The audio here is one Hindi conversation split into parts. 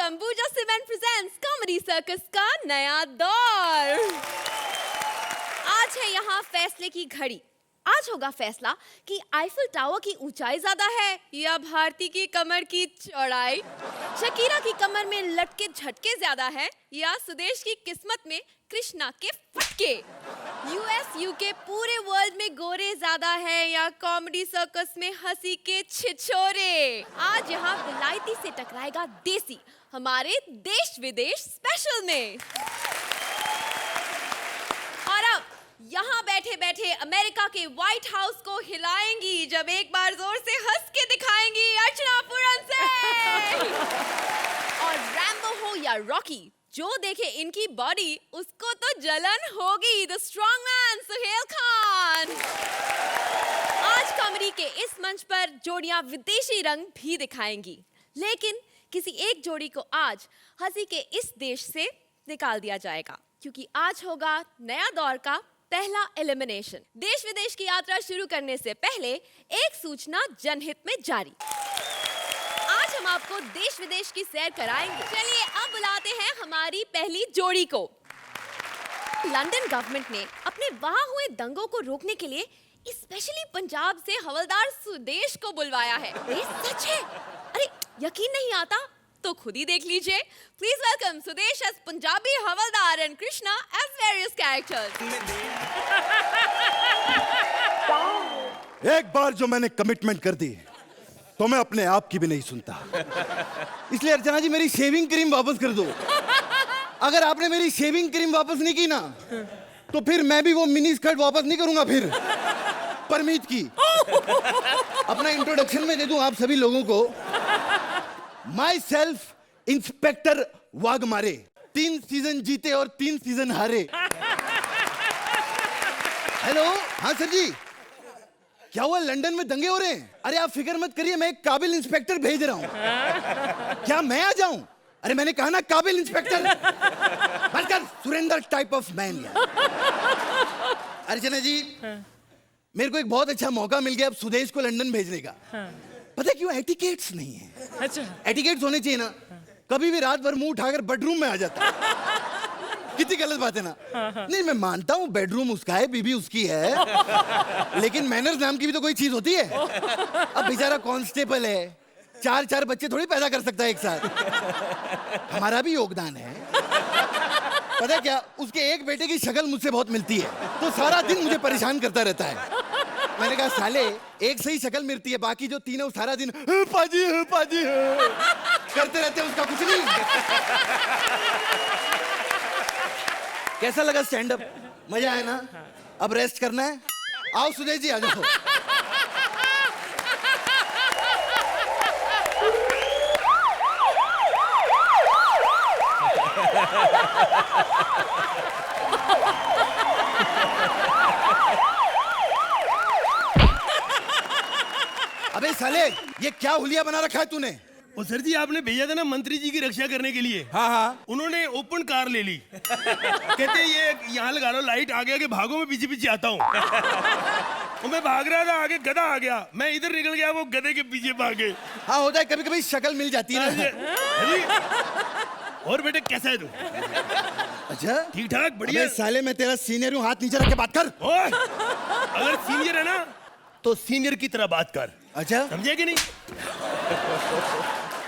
Ambuja cement presents comedy circus का नया दौर। आज है यहाँ फैसले की घड़ी। आज होगा फैसला कि आईफिल टावर की ऊंचाई ज्यादा है या भारती की कमर की चौड़ाई, शकीरा की कमर में लटके झटके ज्यादा है या सुदेश की किस्मत में कृष्णा के फटके, यूएस यूके पूरे वर्ल्ड में गोरे ज्यादा है या कॉमेडी सर्कस में हंसी के छिछोरे। आज यहाँ विलायती से टकराएगा देसी, हमारे देश विदेश स्पेशल में। और अब यहाँ बैठे बैठे अमेरिका के व्हाइट हाउस को हिलाएंगी जब एक बार जोर से हंस के दिखाएंगी अर्चना पूरन से। और रैम्बो हो या रॉकी, जो देखे इनकी बॉडी उसको तो जलन होगी। The strong man Suhail Khan. आज कॉमेडी के इस मंच पर जोड़ियां विदेशी रंग भी दिखाएंगी, लेकिन किसी एक जोड़ी को आज हंसी के इस देश से निकाल दिया जाएगा, क्योंकि आज होगा नया दौर का पहला एलिमिनेशन। देश विदेश की यात्रा शुरू करने से पहले एक सूचना जनहित में जारी। आज हम आपको देश विदेश की सैर कराएंगे। चलिए अब बुलाते हैं हमारी पहली जोड़ी को। लंदन गवर्नमेंट ने अपने वहां हुए दंगों को रोकने के लिए स्पेशली पंजाब से हवलदार सुदेश को बुलवाया है। ये सच है? अरे यकीन नहीं आता तो खुद ही देख लीजिए। Please welcome Sudesh as Punjabi havaldar and Krishna as various characters. एक बार जो मैंने कमिटमेंट कर दी तो मैं अपने आप की भी नहीं सुनता। इसलिए अर्चना जी मेरी शेविंग क्रीम वापस कर दो। अगर आपने मेरी शेविंग क्रीम वापस नहीं की ना तो फिर मैं भी वो मिनी स्कर्ट वापस नहीं करूंगा। फिर परमीत की अपना इंट्रोडक्शन में दे दूं आप सभी लोगों को। My self inspector Waghmare, 3 season जीते और 3 सीजन हारे। हेलो, हाँ सर जी, क्या हुआ? लंदन में दंगे हो रहे हैं? अरे आप फिक्र मत करिए, मैं एक काबिल इंस्पेक्टर भेज रहा हूं। क्या मैं आ जाऊं? अरे मैंने कहा ना काबिल इंस्पेक्टर। बनकर सुरेंद्र टाइप ऑफ मैन। अर्चना जी, मेरे को एक बहुत अच्छा मौका मिल गया अब सुदेश को लंदन भेजने का। पता है क्यों? एटिकेट्स नहीं है। अच्छा, एटिकेट्स होने चाहिए ना। कभी भी रात भर मुंह उठाकर बेडरूम में आ जाता। कितनी गलत बात है ना। नहीं, मैं मानता हूँ बेडरूम उसका है, बीबी उसकी है, लेकिन मैनर्स नाम की भी तो कोई चीज होती है। अब बेचारा कांस्टेबल है, 4 बच्चे थोड़ी पैदा कर सकता है एक साथ। हमारा भी योगदान है। पता है क्या, उसके एक बेटे की शक्ल मुझसे बहुत मिलती है, तो सारा दिन मुझे परेशान करता रहता है। मैंने कहा साले, एक सही शक्ल मिलती है, बाकी जो 3 है वो सारा दिन पाजी करते रहते हैं, उसका कुछ नहीं। कैसा लगा स्टैंड अप? मजा आया ना? अब रेस्ट करना है? आओ सुदेश जी, आ जाओ। अबे साले, ये क्या हुलिया बना रखा है तूने? ओ सर जी, आपने भेजा था ना मंत्री जी की रक्षा करने के लिए। हाँ हाँ। उन्होंने ओपन कार ले ली। कहते ये यहाँ लगा लो लाइट, आगे आगे भागो, मैं पीछे पीछे आता हूँ। मैं भाग रहा था, आगे गधा आ गया, मैं इधर निकल गया, वो गधे के पीछे भागे। हाँ, होता है कभी कभी, शक्ल मिल जाती है ना। और बेटे कैसा है तू? अच्छा, ठीक ठाक, बढ़िया। साले मैं तेरा सीनियर हूँ, हाथ नीचे रख के बात कर। ओए, अगर सीनियर है ना तो सीनियर की तरह बात कर। अच्छा, समझे कि नहीं?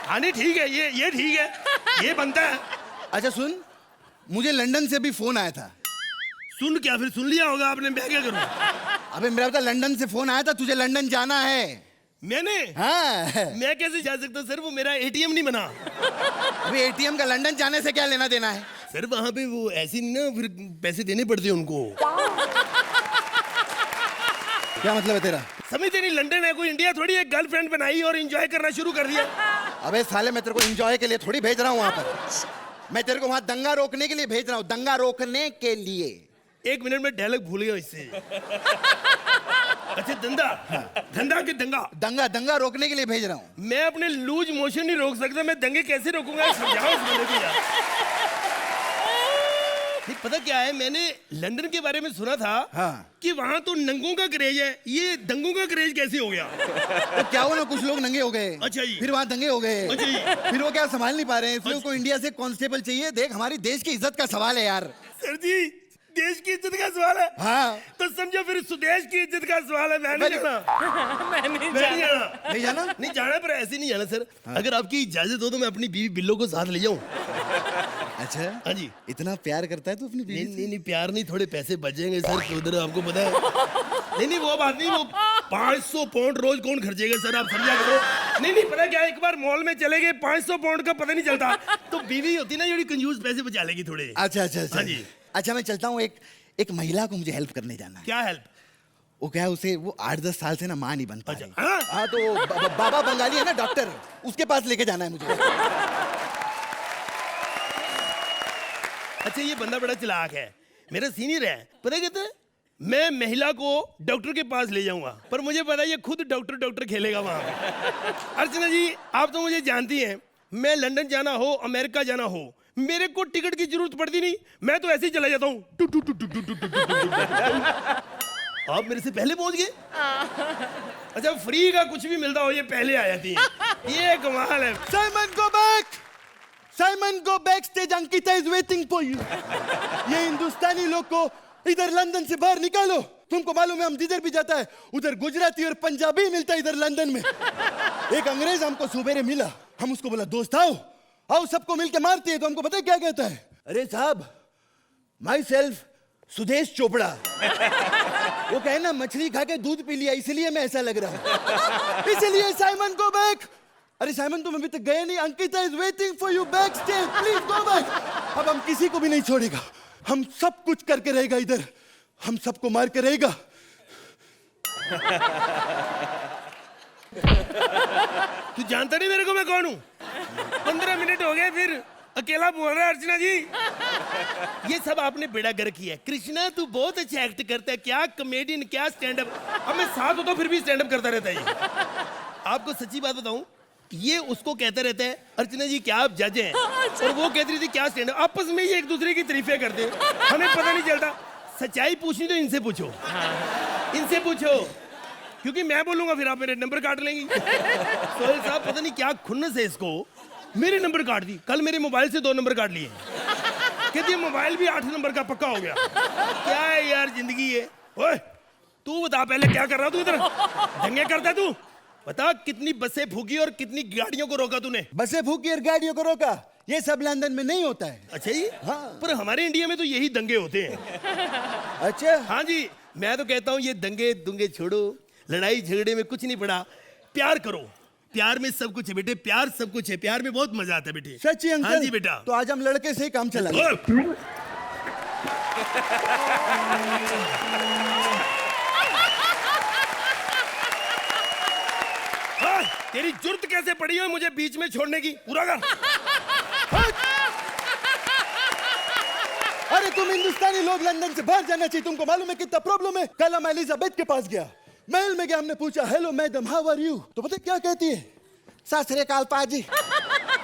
हाँ नहीं, ठीक है, ये ठीक है, ये बनता है। अच्छा सुन, मुझे लंदन से भी फोन आया था। सुन क्या? फिर सुन लिया होगा आपने, मैं क्या करूं? अबे मेरा बता, लंदन से फोन आया था, तुझे लंदन जाना है। मैंने? हाँ। मैं कैसे जा सकता सर, वो मेरा एटीएम नहीं बना। अबे एटीएम का लंदन जाने से क्या लेना देना है? सर वहाँ पे वो ऐसे नहीं ना, फिर पैसे देने पड़ते हैं उनको। क्या मतलब है तेरा? समझते नहीं, लंदन है, कोई इंडिया थोड़ी है। गर्लफ्रेंड बनाई और एंजॉय करना शुरू कर दिया। अबे साले, मैं तेरे को एंजॉय के लिए थोड़ी भेज रहा हूँ वहाँ पर। मैं तेरे को वहाँ दंगा रोकने के लिए भेज रहा हूँ, दंगा रोकने के लिए। 1 मिनट में डायलॉग भूल गया इससे। अच्छा धंधा, धंधा के दंगा। दंगा दंगा रोकने के लिए भेज रहा हूँ। मैं अपने लूज मोशन नहीं रोक सकता, मैं दंगे कैसे रोकूंगा, समझाओ इस बंदे को यार। नहीं, पता क्या है, मैंने लंदन के बारे में सुना था कि वहाँ तो नंगों का क्रेज है, ये दंगों का क्रेज कैसे हो गया? तो क्या हुआ ना, कुछ लोग नंगे हो गए। अच्छा जी। फिर वहाँ दंगे हो गए। अच्छा जी। फिर वो क्या संभाल नहीं पा रहे हैं, इसलिए उनको इंडिया से कांस्टेबल चाहिए। देख, हमारी देश की इज्जत का सवाल है यार। सर जी, देश की इज्जत का सवाल है। हाँ, तो समझो फिर स्वदेश की इज्जत का सवाल है। मैं नहीं जाना, मैं नहीं मैं नहीं जाना। जाना, नहीं जाना। नहीं जाना, पर ऐसे नहीं जाना सर। अगर आपकी इजाजत हो तो मैं अपनी बीवी बिल्लो को साथ ले जाऊं। अच्छा, हाँ जी। इतना प्यार करता है तू अपनी बीवी नहीं नहीं, प्यार नहीं, थोड़े पैसे बच जाएंगे सर, तो उधर आपको पता है। नहीं वो बात नहीं, वो 500 पाउंड रोज कौन खर्चेगा सर, आप समझा करो। नहीं पता क्या, एक बार मॉल में चले गए, 500 पाउंड का पता नहीं चलता, तो बीवी होती ना जो कंजूस, पैसे बचा लेगी थोड़े। अच्छा अच्छा अच्छा। हाँ जी। अच्छा, मैं चलता हूँ। एक महिला को मुझे हेल्प करने जाना है। क्या हेल्प? वो क्या है, उसे वो 8-10 साल से ना माँ नहीं बन पा रही। हाँ? हाँ, तो बाबा बंगाली है ना डॉक्टर, उसके पास लेके जाना है मुझे। अच्छा, ये बंदा बड़ा चालाक है, मेरा सीनियर है। पता कहते हैं, मैं महिला को डॉक्टर के पास ले जाऊंगा, पर मुझे पता है ये खुद डॉक्टर खेलेगा वहां। अर्चना जी, आप तो मुझे जानती हैं, मैं लंदन जाना हो, अमेरिका जाना हो, मेरे को टिकट की जरूरत पड़ती नहीं, मैं तो ऐसे ही चला जाता हूँ। आप मेरे से पहले पहुंच गए। अच्छा, फ्री का कुछ भी मिलता हो, ये पहले आ जाती है, ये कमाल है। Simon go back, Simon go back stage, Ankita is waiting for you. ये हिंदुस्तानी लोग को इधर लंदन से बाहर निकालो। तुमको मालूम है, हम जिधर भी जाता है उधर गुजराती और पंजाबी मिलता है। इधर लंदन में एक अंग्रेज हमको सुबेरे मिला, हम उसको बोला दोस्त आओ आओ सबको मिलके मारते हैं, तो हमको पता है क्या कहता है? अरे साहब, माई सेल्फ सुदेश चोपड़ा। वो कहे ना, मछली खा के दूध पी लिया इसलिए मैं ऐसा लग रहा हूँ, इसलिए साइमन गो बैक। अरे साइमन, तुम अभी तक गए नहीं, Ankita is waiting for you back stage, please go back. अब हम किसी को भी नहीं छोड़ेगा, हम सब कुछ करके रहेगा इधर, हम सबको मार के रहेगा। तू जानता नहीं मेरे को मैं कौन हूँ? 15 मिनट हो गए फिर अकेला बोल रहा है। अर्चना जी, ये सब आपने बेड़ा गर्क किया है। कृष्णा, तू बहुत अच्छा एक्ट करता है, क्या कॉमेडियन, क्या स्टैंड अप। अब मैं साथ होता फिर भी स्टैंड अप करता रहता है ये। आपको सच्ची बात बताऊं, ये उसको कहता रहता है अर्चना जी क्या आप जज हैं, और वो कहती रहती क्या स्टैंड अप। आपस में ये एक दूसरे की तारीफें करते हैं, हमें पता नहीं चलता। सच्चाई पूछनी तो इनसे पूछो, इनसे पूछो, क्योंकि मैं बोलूंगा फिर आप मेरे नंबर काट लेंगी। सोहेल साहब, पता नहीं क्या खुन्नस है इसको, मेरे नंबर काट दी। कल मेरे मोबाइल से 2 नंबर काट लिए, कहती मोबाइल भी 8 नंबर का पक्का हो गया। क्या है यार जिंदगी है। ओए, तू बता पहले क्या कर रहा तू इधर, दंगे करता है तू? बता, कितनी बसें फूकी और कितनी गाड़ियों को रोका तूने? बसें फूकी और गाड़ियों को रोका, ये सब लंदन में नहीं होता है। अच्छा जी? हाँ। पर हमारे इंडिया में तो यही दंगे होते हैं। अच्छा, हाँ जी, मैं तो कहता हूँ ये दंगे दुंगे छोड़ो, लड़ाई झगड़े में कुछ नहीं पड़ा, प्यार करो, प्यार में सब कुछ है बेटे, प्यार सब कुछ है, प्यार में बहुत मजा आता है बेटे। सच्ची अंकल? हाँ जी बेटा। तो आज हम लड़के से ही काम चला। तेरी जुर्त कैसे पड़ी है मुझे बीच में छोड़ने की? पूरा कर। अरे तुम हिंदुस्तानी लोग लंदन से बाहर जाना चाहिए, तुमको मालूम है कितना प्रॉब्लम है। कल हम एलिजाबेथ के पास गया, महल में गया, हमने पूछा hello madam how are you, तो पता क्या कहती है? सत श्री अकाल पाजी,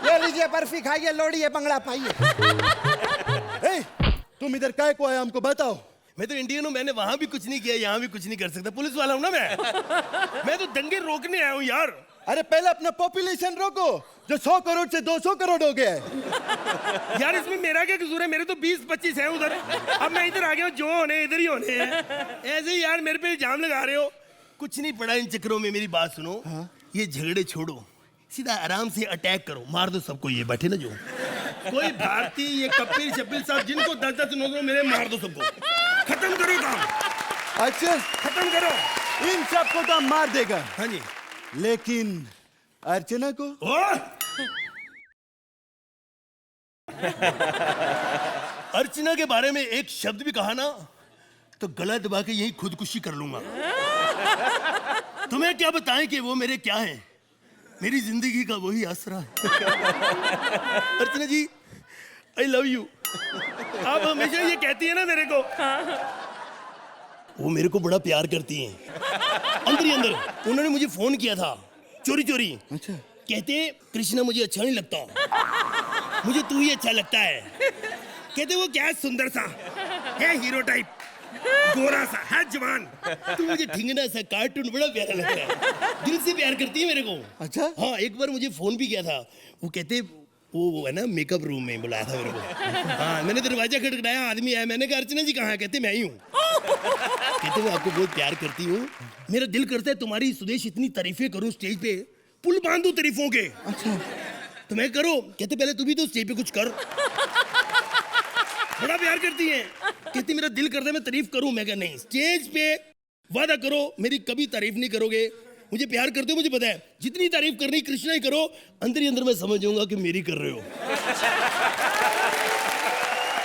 ले लीजिए बर्फी खाइए, लोड़िए बंगड़ा पाइए। तुम इधर काय को आया हमको बताओ। मैं तो इंडियन हूँ, मैंने वहां भी कुछ नहीं किया, यहाँ भी कुछ नहीं कर सकता, पुलिस वाला हूँ ना मैं तो दंगे रोकने आया हूँ यार। अरे पहले अपना पॉपुलेशन रोको, जो 100 करोड़ से 200 करोड़ हो गया है। यार इसमें मेरा क्या कसूर है, मेरे तो 20-25 हैं उधर, अब मैं इधर आ गया हूँ, जो होने इधर ही होने हैं। ऐसे ही यार मेरे पे इल्जाम लगा रहे हो, कुछ नहीं पड़ा इन चक्करों में। मेरी बात सुनो, ये झगड़े छोड़ो, सीधा आराम से अटैक करो, मार दो सबको। ये बैठे ना जो कोई भारतीय, ये कपिल शपिल साहब, जिनको 10-10 नौकरों मेरे, मार दो सबको, खत्म करो काम। अच्छा, खत्म करो इन सबको तो हम मार देगा। हाँ जी, लेकिन अर्चना को? अर्चना के बारे में एक शब्द भी कहा ना तो गला दबा के यही खुदकुशी कर लूंगा। तुम्हें क्या बताएं कि वो मेरे क्या हैं, मेरी जिंदगी का वही आसरा है। अर्चना जी, आई लव यू। आप हमेशा ये कहती है ना मेरे को, वो मेरे को बड़ा प्यार करती हैं। अंदर ही अंदर उन्होंने मुझे फोन किया था चोरी चोरी। अच्छा। कहते कृष्णा मुझे अच्छा नहीं लगता, मुझे तू ही अच्छा लगता है। कहते वो क्या है, सुंदर सा है, हीरो टाइप, गोरा सा है, जवान, तू मुझे ठिंगना सा कार्टून बड़ा प्यारा लगता है। दिल से प्यार करती है मेरे को। अच्छा। हाँ, एक बार मुझे फोन भी किया था। वो कहते वो है ना मेकअप रूम में बुलाया था मेरे को। हाँ, मैंने दरवाजा खटखटाया, आदमी आया, मैंने कहा अर्चना जी कहाँ है? कहते मैं ही हूँ। कहते मैं आपको बहुत प्यार करती हूँ, मेरा दिल करता है तुम्हारी सुदेश इतनी तारीफें करूँ स्टेज पे, पुल बांध दूं तारीफों के। अच्छा। तो मैं करो। कहते पहले तू भी तो स्टेज पे कुछ कर। बड़ा प्यार करती है। कहती मेरा दिल करता है मैं तारीफ करूं। मैं कहा नहीं, स्टेज पे वादा करो मेरी कभी तारीफ नहीं करोगे, मुझे प्यार करते हो मुझे पता है, जितनी तारीफ करनी कृष्णा ही करो, अंदर ही अंदर मैं समझ जाऊंगा कि मेरी कर रहे हो।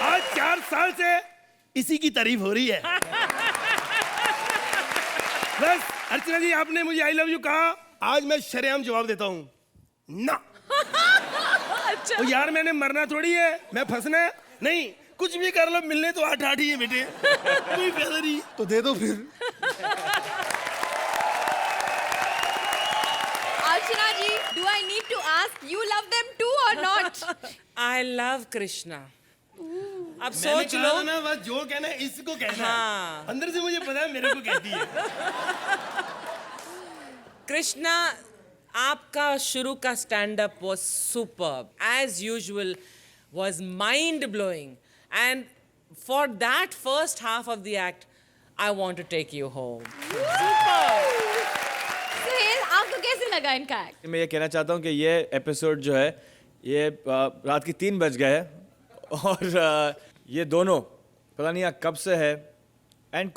आज 4 साल से इसी की तारीफ हो रही है। बस अर्चना जी आपने मुझे आई लव यू कहा, आज मैं शरेआम जवाब देता हूँ ना। अच्छा। तो यार मैंने मरना थोड़ी है, मैं फंसना है नहीं, कुछ भी कर लो, मिलने तो 8 ही है बेटे, कोई फायदा नहीं। तो दे दो फिर। अर्चना जी, do I need to ask you love them too or not? I love Krishna. अब मैंने सोच कहा लो था ना, बस जो कहना है इसको कहना हाँ। है। अंदर से मुझे पता है मेरे को कहती है। कृष्णा, आपका शुरू का stand up was superb, as usual was mind blowing, and for that first half of the act I want to take you home. Suhail, आपको कैसे लगा इनका एक्ट? मैं ये कहना चाहता हूँ कि ये एपिसोड जो है ये रात के 3 बज गए हैं और ये दोनों पता नहीं यार कब से है। And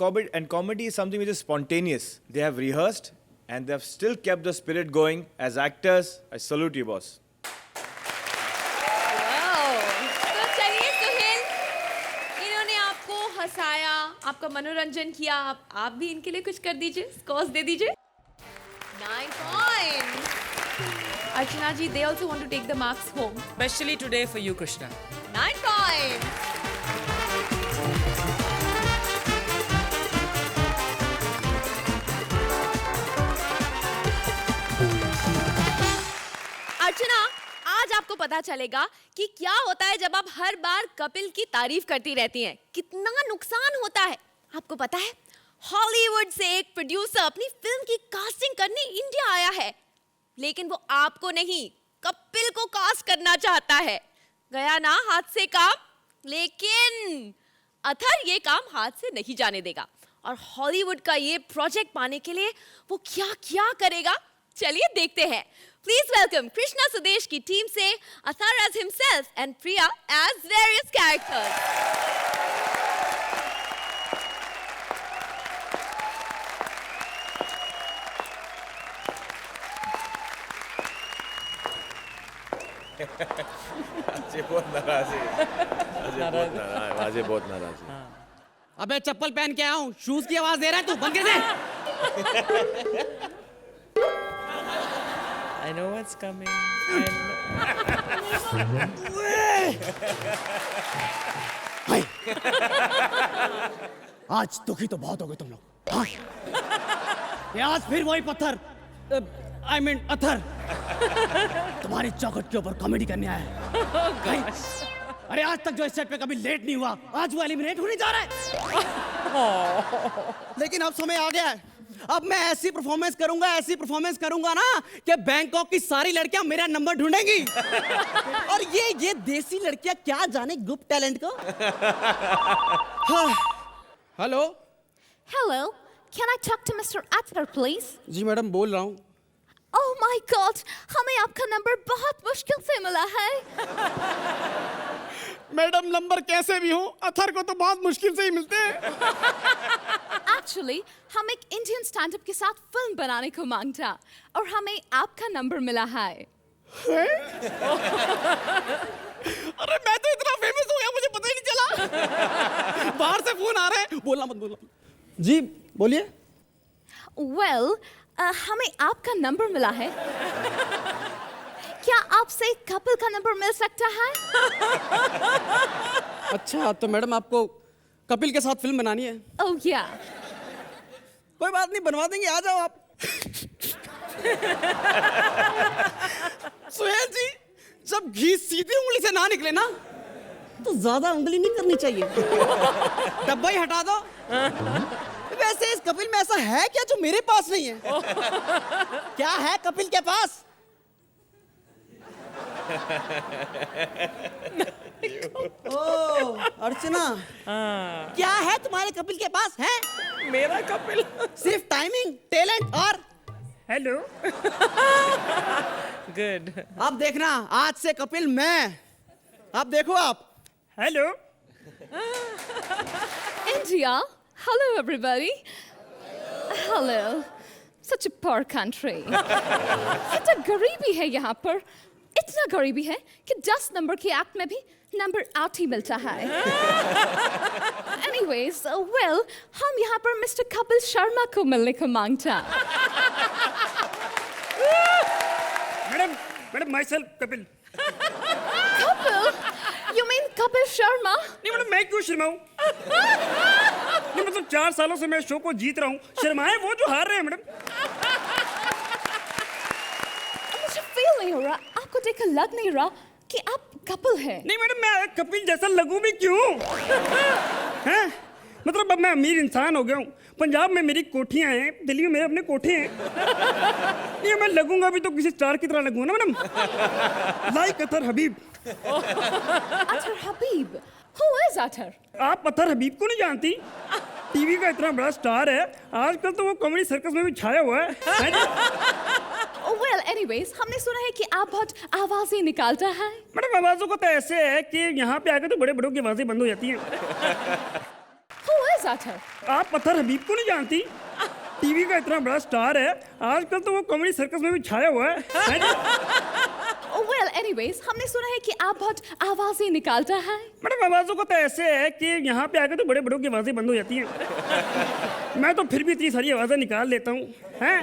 comedy is something which is spontaneous. They have rehearsed and they have still kept the spirit going as actors. I salute you, boss. Wow. तो चलिए सुहेल, इन्होंने आपको हंसाया, आपका मनोरंजन किया, आप भी इनके लिए कुछ कर दीजिए, स्कोर्स दे दीजिए। 9 points. Archana ji, they also want to take the marks home. Especially today for you, Krishna. 9 points. अर्चना, आज आपको पता चलेगा कि क्या होता है जब आप हर बार कपिल की तारीफ करती रहती हैं, कितना नुकसान होता है। आपको पता है, हॉलीवुड से एक प्रोड्यूसर अपनी फिल्म की कास्टिंग करने इंडिया आया है, लेकिन वो आपको नहीं कपिल को कास्ट करना चाहता है। गया ना हाथ से काम, लेकिन अथर ये काम हाथ से नहीं जाने देगा और हॉलीवुड का ये प्रोजेक्ट पाने के लिए वो क्या क्या करेगा, चलिए देखते हैं। Please welcome Krishna Sudesh की टीम से Athar as himself and Priya as various characters. आज बहुत नाराज है। आज बहुत नाराज है। अबे चप्पल पहन के आया हूँ, शूज की आवाज दे रहा है तू, बंद कर दे। I know what's coming. आज दुखी तो बहुत हो गए तुम लोग। हाँ। ये आज फिर वही पत्थर, I mean अथर, तुम्हारी चौखट के ऊपर कॉमेडी करने आया है। अरे आज तक जो इस सेट पे कभी लेट नहीं हुआ, आज वो एलिमिनेट होने जा रहा है। लेकिन अब समय आ गया है, अब मैं ऐसी परफॉर्मेंस करूंगा ना कि बैंकॉक की सारी लड़कियां मेरा नंबर ढूंढेंगी। और ये देसी लड़कियां क्या जाने गुप्त टैलेंट को। Hello. Hello, can I talk to Mr. Athar, please? जी मैडम बोल रहा हूँ। Oh my God, हमें आपका नंबर बहुत मुश्किल से मिला है। मैडम नंबर कैसे भी हो, अथर को तो बहुत मुश्किल से ही मिलते हैं। Actually, हम एक इंडियन स्टैंड-अप के साथ फिल्म बनाने को मांगता और हमें आपका नंबर मिला है। अरे मैं तो इतना फेमस हो गया मुझे पता ही नहीं चला। बाहर से फोन आ रहा है, बोलना मत बोलना। जी बोलिए। Well, हमें आपका नंबर मिला है। क्या आपसे कपिल का नंबर मिल सकता है? अच्छा तो मैडम आपको कपिल के साथ फिल्म बनानी है? Oh yeah. कोई बात नहीं, बनवा देंगे, आ जाओ आप। सुहेल जी, जब घी सीधी उंगली से ना निकले ना तो ज्यादा उंगली नहीं करनी चाहिए। डब्बा ही हटा दो। वैसे इस कपिल में ऐसा है क्या जो मेरे पास नहीं है? क्या है कपिल के पास? ओ अर्चना, क्या है तुम्हारे कपिल के पास? है मेरा कपिल सिर्फ टाइमिंग, टैलेंट और हेलो। गुड। अब देखना, आज से कपिल मैं। अब देखो आप। Hello. India. Hello, everybody. Hello. Such a poor country. इतना गरीबी है यहाँ पर, इतना गरीबी है कि 10 नंबर के एक्ट में भी नंबर 8 ही मिलता है। Anyways, well, हम यहाँ पर मिस्टर कपिल शर्मा को मिलने को मांगता। Madam my self Kapil. Kapil? You mean Kapil Sharma? नहीं मैडम, मैं क्यों शर्माऊं? नहीं मतलब 4 सालों से मैं शो को जीत रहा हूँ, शर्माए वो जो हार रहे हैं मैडम। मुझे फील नहीं हो रहा, आपको देखकर लग नहीं रहा कि आप कपिल हैं। नहीं मैडम, मैं कपिल जैसा लगूं भी क्यों? हैं? मतलब अब मैं अमीर इंसान हो गया हूँ, पंजाब में मेरी कोठियाँ हैं, दिल्ली में मेरे अपने कोठे हैं। नहीं मैं लगूंगा भी तो किसी स्टार की तरह लगूंगा ना madam, like Athar Habib. Athar Habib? Who is Athar? आप अतर हबीब को नहीं जानती? टीवी का इतना बड़ा स्टार है, आजकल तो वो कॉमेडी सर्कस में भी छाया हुआ है जी? Well, anyways, हमने सुना है कि आप बहुत आवाजें निकालता है। मैडम आवाजों का तो ऐसे है कि यहाँ पे आके तो बड़े बड़ों की आवाजें बंद हो जाती हैं। Who is Athar? आप अतर हबीब को नहीं जानती? टीवी का इतना बड़ा स्टार है, आजकल तो वो कॉमेडी सर्कस में भी छाया हुआ है जी? Well, anyways, हमने सुना है कि आप बहुत आवाजें निकालता है। मैडम आवाजों का तो ऐसे है कि यहाँ पे आके तो बड़े बड़ों की आवाजें बंद हो जाती हैं। मैं तो फिर भी इतनी सारी आवाजें निकाल लेता हूँ। हैं?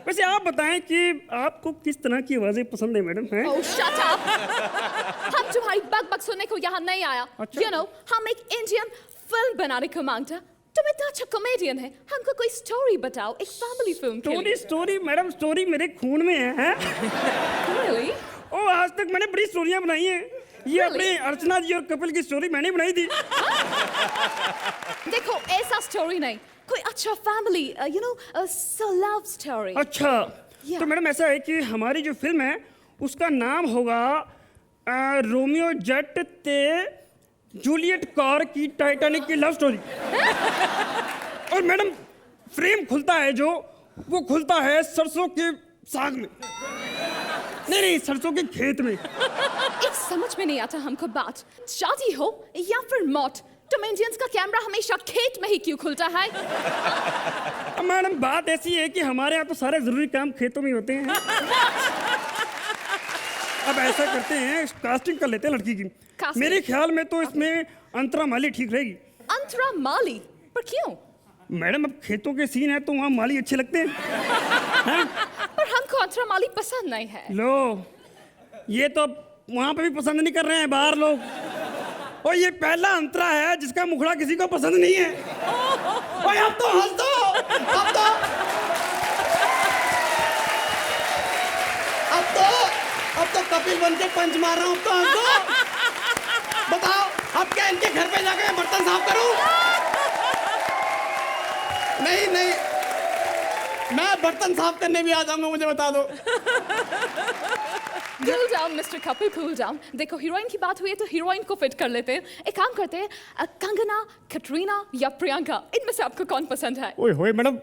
वैसे आप बताएं कि आपको किस तरह की आवाजें पसंद है मैडम? हैं? Oh, shut up! हम तुम्हारी बक सुनने को यहाँ नहीं आया। अच्छा? You know, हम एक इंडियन फिल्म बनाने को मांगता। तुम इतना अच्छा कॉमेडियन है, हमको कोई स्टोरी बताओ, एक फैमिली फिल्म के लिए। स्टोरी मैडम, स्टोरी मेरे खून में है। Really? ओ आज तक मैंने बड़ी स्टोरियां बनाई हैं। ये अपनी अर्चना जी और कपिल की स्टोरी मैंने बनाई थी। देखो, ऐसा स्टोरी नहीं, कोई अच्छा family, you know, love story. अच्छा, Yeah. तो मैडम ऐसा है कि हमारी जो फिल्म है उसका नाम होगा रोमियो जट ते जूलियट कौर की टाइटैनिक की लव स्टोरी। और मैडम फ्रेम खुलता है जो, वो खुलता है सरसों के साग में। नहीं सरसों के खेत में। एक समझ में नहीं आता हमको बात, शादी हो या फिर मौत, तुम इंडियंस का कैमरा हमेशा खेत में ही क्यों खुलता है? मैडम बात ऐसी है कि हमारे यहाँ तो सारे जरूरी काम खेतों में होते हैं। अब ऐसा करते हैं, कास्टिंग कर लेते हैं लड़की की। Casting? मेरे ख्याल में तो इसमें अंतरा माली ठीक रहेगी। अंतरा माली? पर क्यों? मैडम अब खेतों के सीन है तो वहाँ माली अच्छे लगते हैं। पर हमको अंतरा माली पसंद नहीं है। लो, ये तो वहाँ पे भी पसंद नहीं कर रहे हैं बाहर लोग। और ये पहला अंतरा है जिसका मुखड़ा किसी को पसंद नहीं है। ओए अब तो हंस दो, अब तो कपिल बन के पंच मार रहा हूँ, अब तो हंस दो। बताओ अब क्या इनके घर पे जाके बर्तन साफ करूँ? नहीं, मैं बर्तन साफ करने भी आ जाऊंगा, मुझे बता दो। Cool down mister Kapil, cool down. देखो, हीरोइन की बात हुई है तो हीरोइन को फिट कर लेते हैं। एक काम करते हैं, कंगना, कैटरीना या प्रियंका, इनमें से आपको कौन पसंद है? ओए होए मैडम,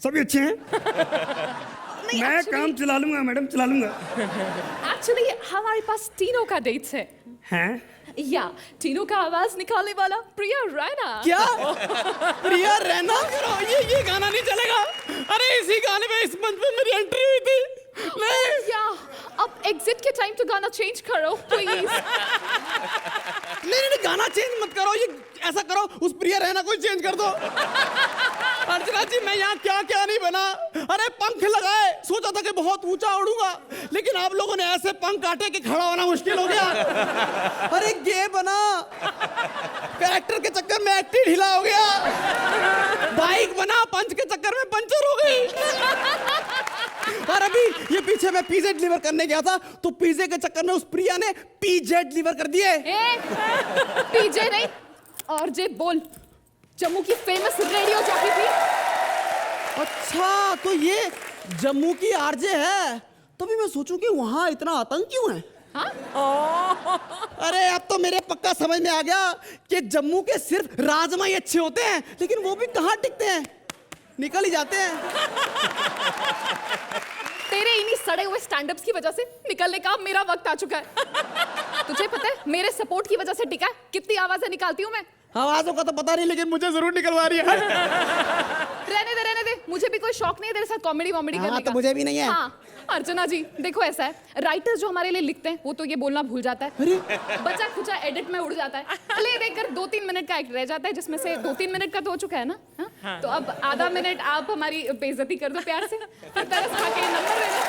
सभी अच्छे हैं। नहीं, मैं काम चला लूंगा मैडम, चला लूंगा। एक्चुअली हमारे पास तीनों का डेट्स है। हैं? या तीनों का आवाज निकालने वाला प्रिया रैना। क्या? प्रिया रैना? ये गाना नहीं चलेगा। अरे इसी गाने में इस मंच पे मेरी एंट्री हुई थी। नहीं या अब एग्जिट के टाइम तो गाना चेंज करो प्लीज। नहीं, गाना चेंज मत करो, ये ऐसा करो उस प्रिया रैना को चेंज कर दो। अर्चना जी, मैं यहाँ क्या नहीं बना। अरे पंख लगाए, सोचा था कि बहुत ऊंचा उड़ूंगा, लेकिन आप लोगों ने ऐसे पंख काटे कि खड़ा होना मुश्किल हो गया। अरे गे बना, कैरेक्टर के चक्कर में एक्टिंग ढीला हो गया। बाइक बना, पंच के चक्कर में पंचर हो गई। और अभी ये पीछे मैं पिज़्ज़ा डिलीवर करने गया था, तो पिज़्ज़े के चक्कर में उस प्रिया ने पिज़्ज़ा डिलीवर कर दिए। पीजे नहीं, और जे बोल, जम्मू की फेमस रेडियो जॉकी थी। अच्छा, तो ये जम्मू की आरजे है, तभी मैं सोचूं कि वहां इतना आतंक क्यों है। अरे अब तो मेरे पक्का समझ में आ गया कि जम्मू के सिर्फ राजमा ही अच्छे होते हैं, लेकिन वो भी कहाँ टिकते हैं, निकल ही जाते हैं। तेरे इन्हीं सड़े हुए स्टैंड-अप्स की वजह से निकलने का अब मेरा वक्त आ चुका है। तुझे पता है मेरे सपोर्ट की वजह से टिका है कितनी आवाजें निकालती हूँ मैं। आवाजों का तो पता नहीं, लेकिन मुझे जरूर निकलवा रही है। रहने दे, मुझे भी कोई शौक नहीं है तेरे साथ कॉमेडी वॉमेडी करने तो का। मुझे भी नहीं है। हाँ, अर्चना जी देखो ऐसा है, राइटर्स जो हमारे लिए लिखते हैं वो तो ये बोलना भूल जाता है, बचा खुचा एडिट में उड़ जाता है, ले देकर 2-3 मिनट का एक्ट रह जाता है, जिसमें से 2-3 मिनट का तो हो चुका है ना। हाँ? तो अब आधा मिनट आप हमारी बेइज्जती कर दो प्यार से, फिर तरस खा के नंबर दे दो।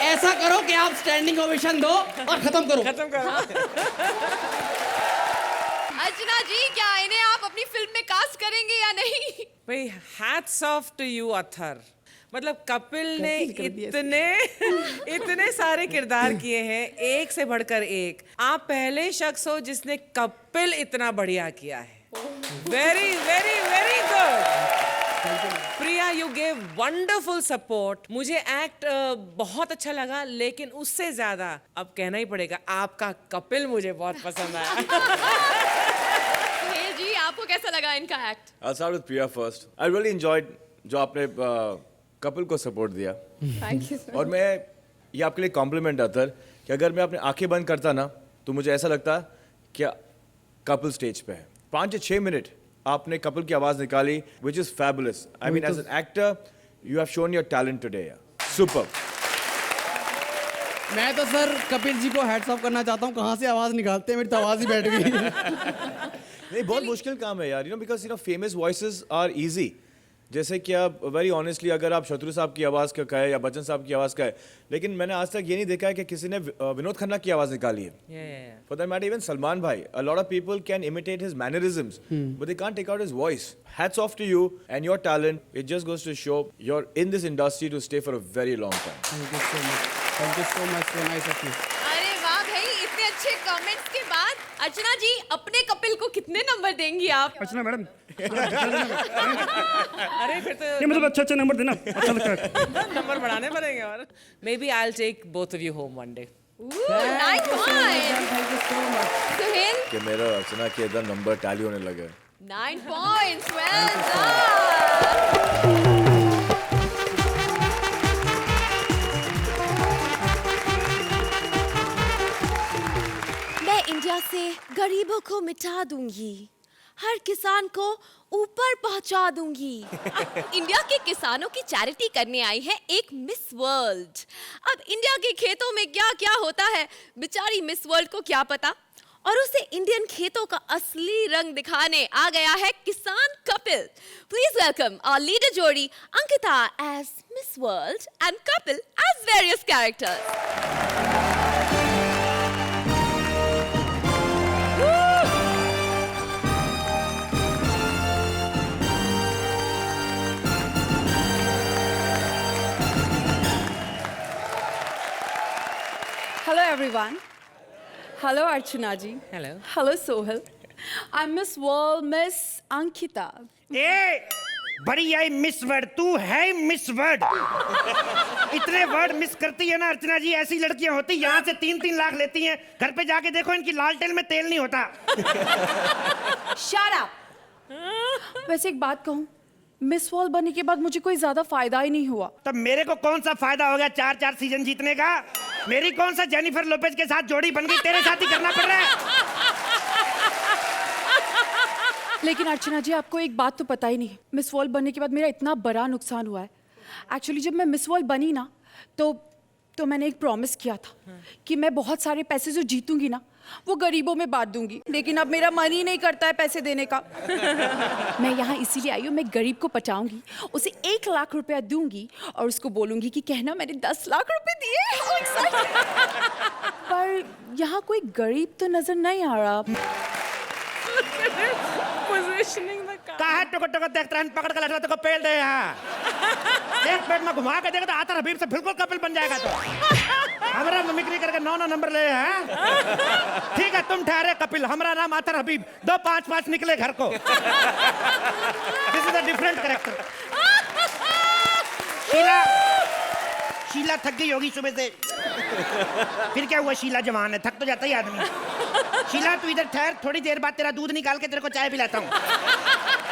ऐसा करो कि आप स्टैंडिंग ओवेशन दो और खत्म करो। अर्चना जी, क्या इन्हें आप अपनी फिल्म में कास्ट करेंगे या नहीं? भाई hats off to you Athar, मतलब कपिल ने इतने सारे किरदार किए हैं, एक से बढ़कर एक। आप पहले शख्स हो जिसने कपिल इतना बढ़िया किया है। Very very very good. Priya, you gave wonderful support. मुझे एक्ट बहुत अच्छा लगा, लेकिन उससे ज्यादा अब कहना ही पड़ेगा आपका कपिल मुझे बहुत पसंद आया। सुहेल जी, आपको कैसा लगा इनका act? I'll start with Priya first. I really enjoyed जो आपने कपिल को सपोर्ट दिया। Thank you. और मैं ये आपके लिए कॉम्प्लीमेंट अतर कि अगर मैं अपनी आंखें बंद करता ना तो मुझे ऐसा लगता कि कपिल स्टेज पे है। 5 से 6 मिनट आपने कपिल की आवाज निकाली, which is fabulous. I mean, as an actor, you have shown your talent today. Superb. मैं तो सर कपिल जी को हैट्स ऑफ करना चाहता हूँ, कहाँ से आवाज निकालते हैं, मेरी तो आवाज ही बैठ गई। नहीं, बहुत मुश्किल काम है यार, because famous voices are easy. जैसे कि आप वेरी ऑनेस्टली अगर आप शत्रु साहब की आवाज़ का कहे या बच्चन साहब की आवाज़ का है, लेकिन मैंने आज तक ये नहीं देखा है कि किसी ने विनोद खन्ना की आवाज़ निकाली है। For that matter even Salman भाई, a lot of people can imitate his mannerisms but they can't take out his voice. Hats off to you and your talent, it just goes to show you are in this industry to stay for a very long time. Thank you so much, thank you so much, so nice of you. अरे वाह भाई, इतने अच्छे कमेंट्स के बाद अर्चना जी अपने कपिल को कितने नंबर देंगी आप? अर्चना मैडम, अरे फिर तो ये मतलब अच्छे नंबर देना, अच्छा लगता है। नंबर बढ़ाने पड़ेंगे। और maybe I will take both of you home one day. 9 points. Thank you so much. Suhail, कि मेरा अर्चना के इधर नंबर टैली होने लगे। 9 पॉइंट्स। Well done. मैं इंडिया से गरीबों को मिटा दूंगी, हर किसान को ऊपर पहुंचा दूंगी। इंडिया के किसानों की चैरिटी करने आई है एक मिस वर्ल्ड। अब इंडिया के खेतों में क्या क्या होता है बेचारी मिस वर्ल्ड को क्या पता, और उसे इंडियन खेतों का असली रंग दिखाने आ गया है किसान Kapil. Please welcome our leader जोड़ी Ankita as Miss World and Kapil as various characters. Hello everyone. Hello Archana ji. Hello. Hello Sohel. I'm Miss World, Miss Ankita. ए बड़ी आई मिस वर्ड, तू है मिस वर्ड। इतने वर्ड मिस करती है ना अर्चना जी, ऐसी लड़कियां होती यहाँ से 3-3 लाख लेती हैं, घर पे जाके देखो इनकी लालटेन में तेल नहीं होता। Shut up. वैसे एक बात कहूँ, मिस वर्ल्ड बनने के बाद मुझे कोई ज्यादा फायदा ही नहीं हुआ। तब मेरे को कौन सा फायदा हो गया 4-4 सीजन जीतने का? मेरी कौन सा जेनिफर लोपेज के साथ जोड़ी बन गई, तेरे साथ ही करना पड़ रहा है। लेकिन अर्चना जी, आपको एक बात तो पता ही नहीं, मिस वर्ल्ड बनने के बाद मेरा इतना बड़ा नुकसान हुआ है। एक्चुअली जब मैं मिस वर्ल्ड बनी ना, तो मैंने एक प्रॉमिस किया था कि मैं बहुत सारे पैसे जो जीतूंगी ना वो गरीबों में बांट दूंगी, लेकिन अब मेरा मन ही नहीं करता है पैसे देने का। मैं यहाँ इसीलिए आई हूँ, मैं गरीब को पटाऊंगी, उसे 1 लाख रुपया दूंगी और उसको बोलूंगी कि कहना मैंने 10 लाख रुपए दिए। पर यहाँ कोई गरीब तो नजर नहीं आ रहा। Positioning the कहा टुकड़ टुकड़ देखता है, पकड़ कर लड़ रहा, पेड़ दे यहाँ। एक पेट में घुमा के देखा तो आता हबीब से बिल्कुल कपिल बन जाएगा। तो हमारा मिमिक्री करके 9 नंबर ले हैं। ठीक है, तुम ठहरे कपिल, हमारा नाम आतर हबीब, 2 5 निकले घर को। This is a different character. Sheila थक गई होगी सुबह से। फिर क्या हुआ, शीला जवान है, थक तो जाता ही आदमी। शीला तू इधर ठहर, थोड़ी देर बाद तेरा दूध निकाल के तेरे को चाय पिलाता हूँ।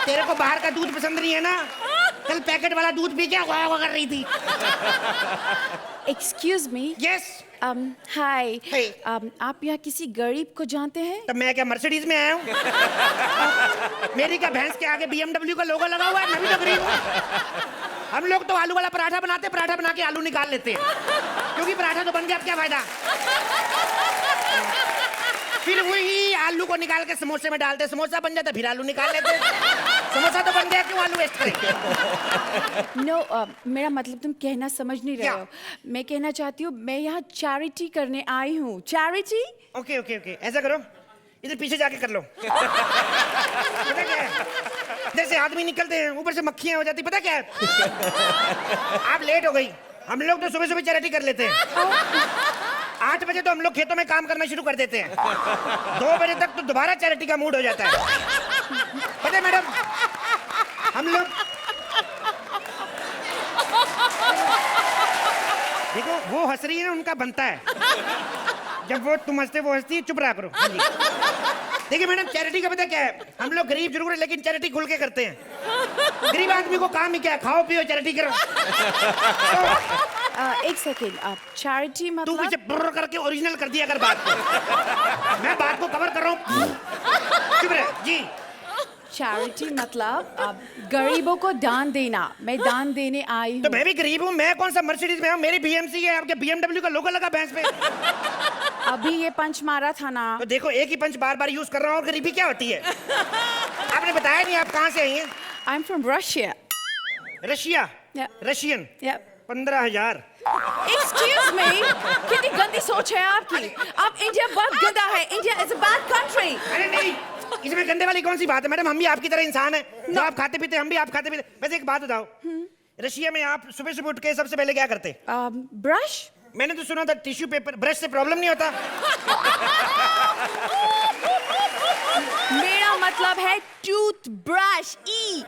तेरे को बाहर का दूध पसंद नहीं है ना, कल पैकेट वाला दूध पी के वाह कर रही थी। Excuse me. यस। हाय। Hey. आप यहाँ किसी गरीब को जानते हैं? तब मैं क्या मर्सिडीज में आया हूँ? मेरी क्या भैंस के आगे BMW का लोगो लगा हुआ है? मैं भी तो गरीब हूँ। हम लोग तो आलू वाला पराठा बनाते, पराठा बना के आलू निकाल लेते हैं, क्योंकि पराठा तो बन गया, अब क्या फायदा। फिर वही आलू को निकाल के समोसे में डालते, समोसा बन जाता, फिर आलू निकाल लेते। समोसा तो बन गया, क्यों आलू वेस्ट करें? नो, मेरा मतलब तुम कहना समझ नहीं रहे हो। मैं कहना चाहती हूँ, मैं यहाँ चैरिटी करने आई हूँ। चैरिटी? ओके ओके ओके, ऐसा करो, इधर पीछे जाके कर लो। पता क्या है, जैसे आदमी निकलते हैं ऊपर से मक्खियां हो जाती, पता क्या है? आप लेट हो गई। हम लोग तो सुबह सुबह चैरिटी कर लेते हैं। 8 बजे तो हम लोग खेतों में काम करना शुरू कर देते हैं। 2 बजे तक तो दोबारा चैरिटी का मूड हो जाता है। पता है मैडम, हम लोग देखो, वो हंस रही है ना, उनका बनता है। जब वो तुम हंसते वो हंसती है, चुप रहा करो। देखिए मैडम, चैरिटी का पता क्या है, हम लोग गरीब जरूर है लेकिन चैरिटी खुल के करते हैं। गरीब आदमी को काम ही क्या है, खाओ पियो चैरिटी करो। एक सेकेंड, आप चैरिटी तू मतलब? मुझे ब्र करके ओरिजिनल कर दिया अगर बात को। मैं बात को कवर कर रहा हूँ, चुप रहे जी। चैरिटी मतलब आप गरीबों को दान देना। मैं दान देने आई हूँ। तो मैं भी गरीब हूँ, मैं कौन सा मर्सिडीज में हूँ, मेरी BMC है, आपके BMW का लोगो लगा भैंस पे। अभी ये पंच मारा था ना। तो देखो, एक ही पंच बार बार यूज कर रहा हूँ, और गरीबी क्या होती है? आपने बताया नहीं आप कहाँ से आई हैं? I am from Russia. Russia? Yeah. Russian? Yeah. 15,000। Excuse me, कितनी गंदी सोच है आपकी। आप इंडिया बहुत गंदा है। India is a bad country. अरे नहीं, इसमें गंदे वाली कौन सी बात है मैडम, हम भी आपकी तरह इंसान हैं। जो आप खाते पीते हम भी आप खाते पीते। वैसे एक बात बताओ, रशिया में आप सुबह सुबह उठ के सबसे पहले क्या करते? ब्रश? मैंने तो सुना था टिश्यू पेपर, ब्रश से प्रॉब्लम नहीं होता। मेरा मतलब है टूथ ब्रश।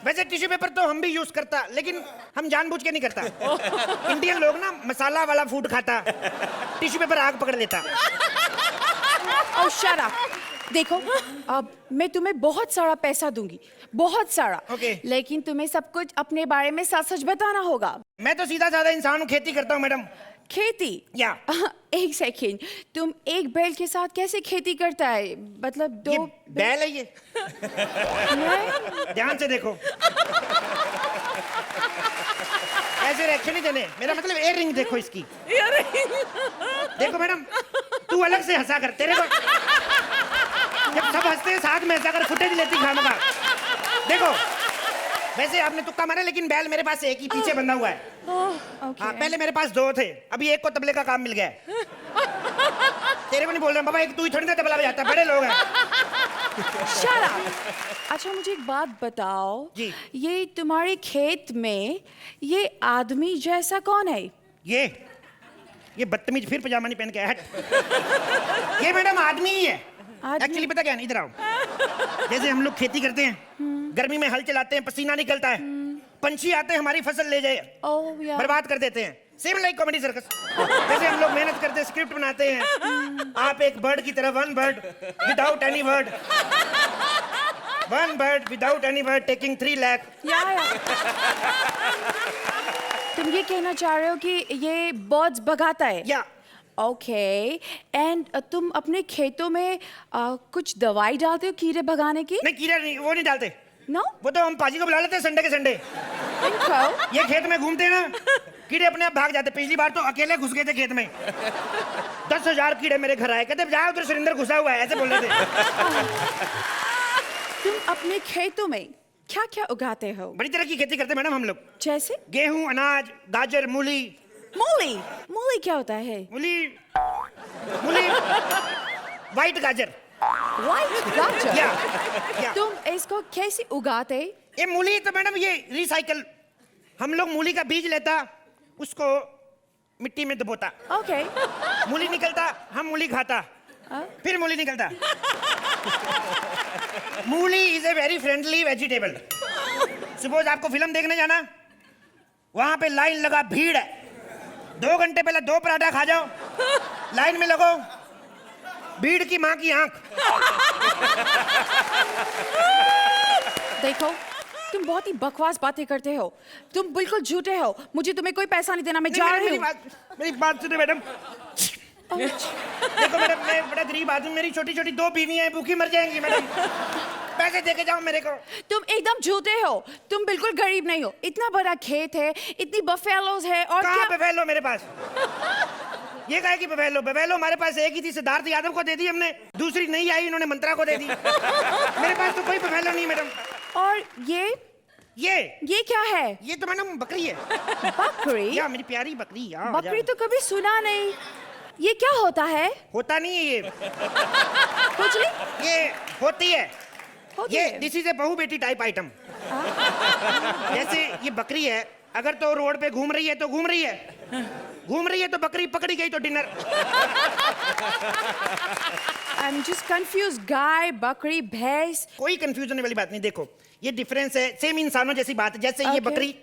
वैसे टिश्यू पेपर तो हम भी यूज करता, लेकिन हम जानबूझ के नहीं करता। इंडियन लोग ना मसाला वाला फूड खाता, टिश्यू पेपर आग पकड़ लेता। ओह शट अप। देखो, अब मैं तुम्हें बहुत सारा पैसा दूंगी, बहुत सारा। Okay. लेकिन तुम्हें सब कुछ अपने बारे में सच सच बताना होगा। मैं तो सीधा साधा इंसान हूँ, खेती करता हूँ मैडम। खेती? या। एक सेकेंड, तुम एक बैल के साथ कैसे खेती करता है? मतलब 2 ये बैल है ये? नहीं? ध्यान से देखो, ऐसे रिएक्शन नहीं देने। मेरा मतलब इयर रिंग देखो इसकी। देखो मैडम, तू अलग से हंसा कर, तेरे को जब सब हंसते हैं साथ में हंसा कर, फुटेज लेती खामखा। देखो, वैसे आपने तुक्का मारा, लेकिन बैल मेरे पास एक ही पीछे बंधा हुआ है। Okay. हाँ, पहले मेरे पास 2 थे, अभी एक को तबले का काम मिल गया है। तेरे को नहीं बोल रहा बाबा, एक तू ही थोड़ी ना तबला बजाता, बड़े लोग हैं। Shut up. अच्छा, मुझे एक बात बताओ जी। ये तुम्हारे खेत में ये आदमी जैसा कौन है? ये बदतमीज फिर पजामा नहीं पहन के आया है। ये मैडम आदमी ही है। एक्चुअली पता क्या है, इधर आओ। जैसे हम लोग खेती करते हैं, गर्मी में हल चलाते हैं, पसीना निकलता है, पंछी आते हैं हमारी फसल ले जाए, बर्बाद कर देते हैं। Same like comedy circus. जैसे हम लोग मेहनत करते हैं, स्क्रिप्ट बनाते हैं, आप एक बर्ड की तरह, one bird without any bird, one bird without any bird taking 3 lakh. तुम ये कहना चाह रहे हो कि ये बर्ड्स भगाता है? या। ओके, एंड तुम अपने खेतों में कुछ दवाई डालते हो कीड़े भगाने की? नहीं, कीड़ा नहीं, वो नहीं डालते। नो? वो तो हम पाजी को बुला लेते हैं संडे के संडे। ये खेत में घूमते हैं ना, कीड़े अपने आप भाग जाते। पिछली बार तो अकेले घुस गए थे खेत में, 10,000 कीड़े मेरे घर आए, कहते जाओ उधर सुरेंद्र घुसा हुआ है, ऐसे बोल रहे थे। तुम अपने खेतों में क्या क्या उगाते हो? बड़ी तरह की खेती करते हैं मैडम हम लोग। जैसे? गेहूं, अनाज, गाजर, मूली। मूली? मूली क्या होता है? मूली व्हाइट गाजर। व्हाइट गाजर? या। तुम इसको कैसे उगाते? ये मूली तो मैडम ये रिसाइकल, हम लोग मूली का बीज लेता, उसको मिट्टी में दबोता, ओके मूली निकलता, हम मूली खाता, फिर मूली निकलता। मूली is a very friendly vegetable. Suppose आपको फिल्म देखने जाना, वहां पे लाइन लगा, भीड़ है, 2 घंटे पहले 2 पराठा खा जाओ, लाइन में लगो, भीड़ की माँ की आंख। देखो तुम बहुत ही बकवास बातें करते हो, तुम बिल्कुल झूठे हो, मुझे तुम्हें कोई पैसा नहीं देना, मैं जा रही हूँ। मेरी बात सुनो मैडम। देखो मैडम, मैं बड़ा गरीब आदमी, मेरी छोटी छोटी 2 बीवियां हैं, भूखी मर जाएंगी मैडम, पैसे दे के जाओ मेरे को। तुम एकदम झूठे हो, तुम बिल्कुल गरीब नहीं हो, इतना बड़ा खेत है, इतनी बफेलोज है, और कहाँ क्या बफेलो मेरे पास? ये कहे कि बफेलो, बफेलो हमारे पास एक ही थी, सिद्धार्थ यादव को दे दी हमने, दूसरी नहीं आई, इन्होंने मंत्रा को दे दी। मेरे पास तो कोई बफेलो नहीं मैडम। और ये क्या है? ये तो मैडम बकरी है। बकरी? या मेरी प्यारी बकरी। बकरी तो कभी सुना नहीं, ये क्या होता है? होता नहीं है ये, कुछ नहीं, ये होती है। होती ये है। दिस इज ए बहु बेटी टाइप आइटम। जैसे ये बकरी है, अगर तो रोड पे घूम रही है तो घूम रही है, घूम रही है तो बकरी पकड़ी गई तो dinner. I am just confuse, गाय, बकरी, भैंस। कोई कंफ्यूजन वाली बात नहीं। देखो ये डिफरेंस है, सेम इंसानों जैसी बात है। जैसे ये बकरी,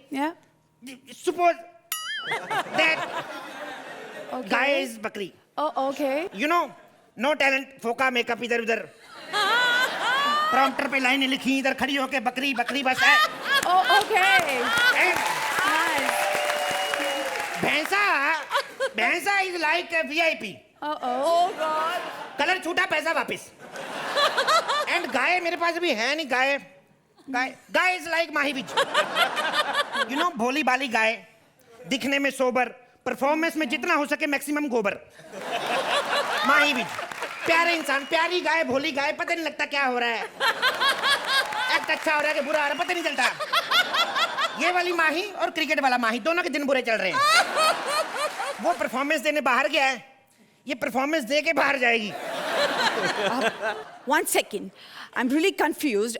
suppose that guy is bakri, okay, you know, no talent, फोका मेकअप इधर उधर, प्रॉम्प्टर पे लाइनें लिखी, इधर खड़ी होके बकरी बकरी बस है। ओके, भैंसा इज लाइक वीआईपी, कलर छूटा पैसा वापिस। एंड गाय मेरे पास भी है नहीं, गाय इज लाइक माही बीज, यू नो, भोली बाली गाय, दिखने में सोबर, परफॉर्मेंस में जितना हो सके मैक्सिमम गोबर। माही बीज, प्यारे इंसान, प्यारी गाय, भोली गाय, पता नहीं लगता क्या हो रहा है, एक्ट अच्छा हो रहा है कि बुरा हो रहा है, पता नहीं चलता। ये वाली माही और क्रिकेट वाला माही, दोनों के दिन बुरे चल रहे हैं। वो परफॉर्मेंस देने बाहर गया है, ये परफॉर्मेंस दे के बाहर जाएगी। One second, I am really confused.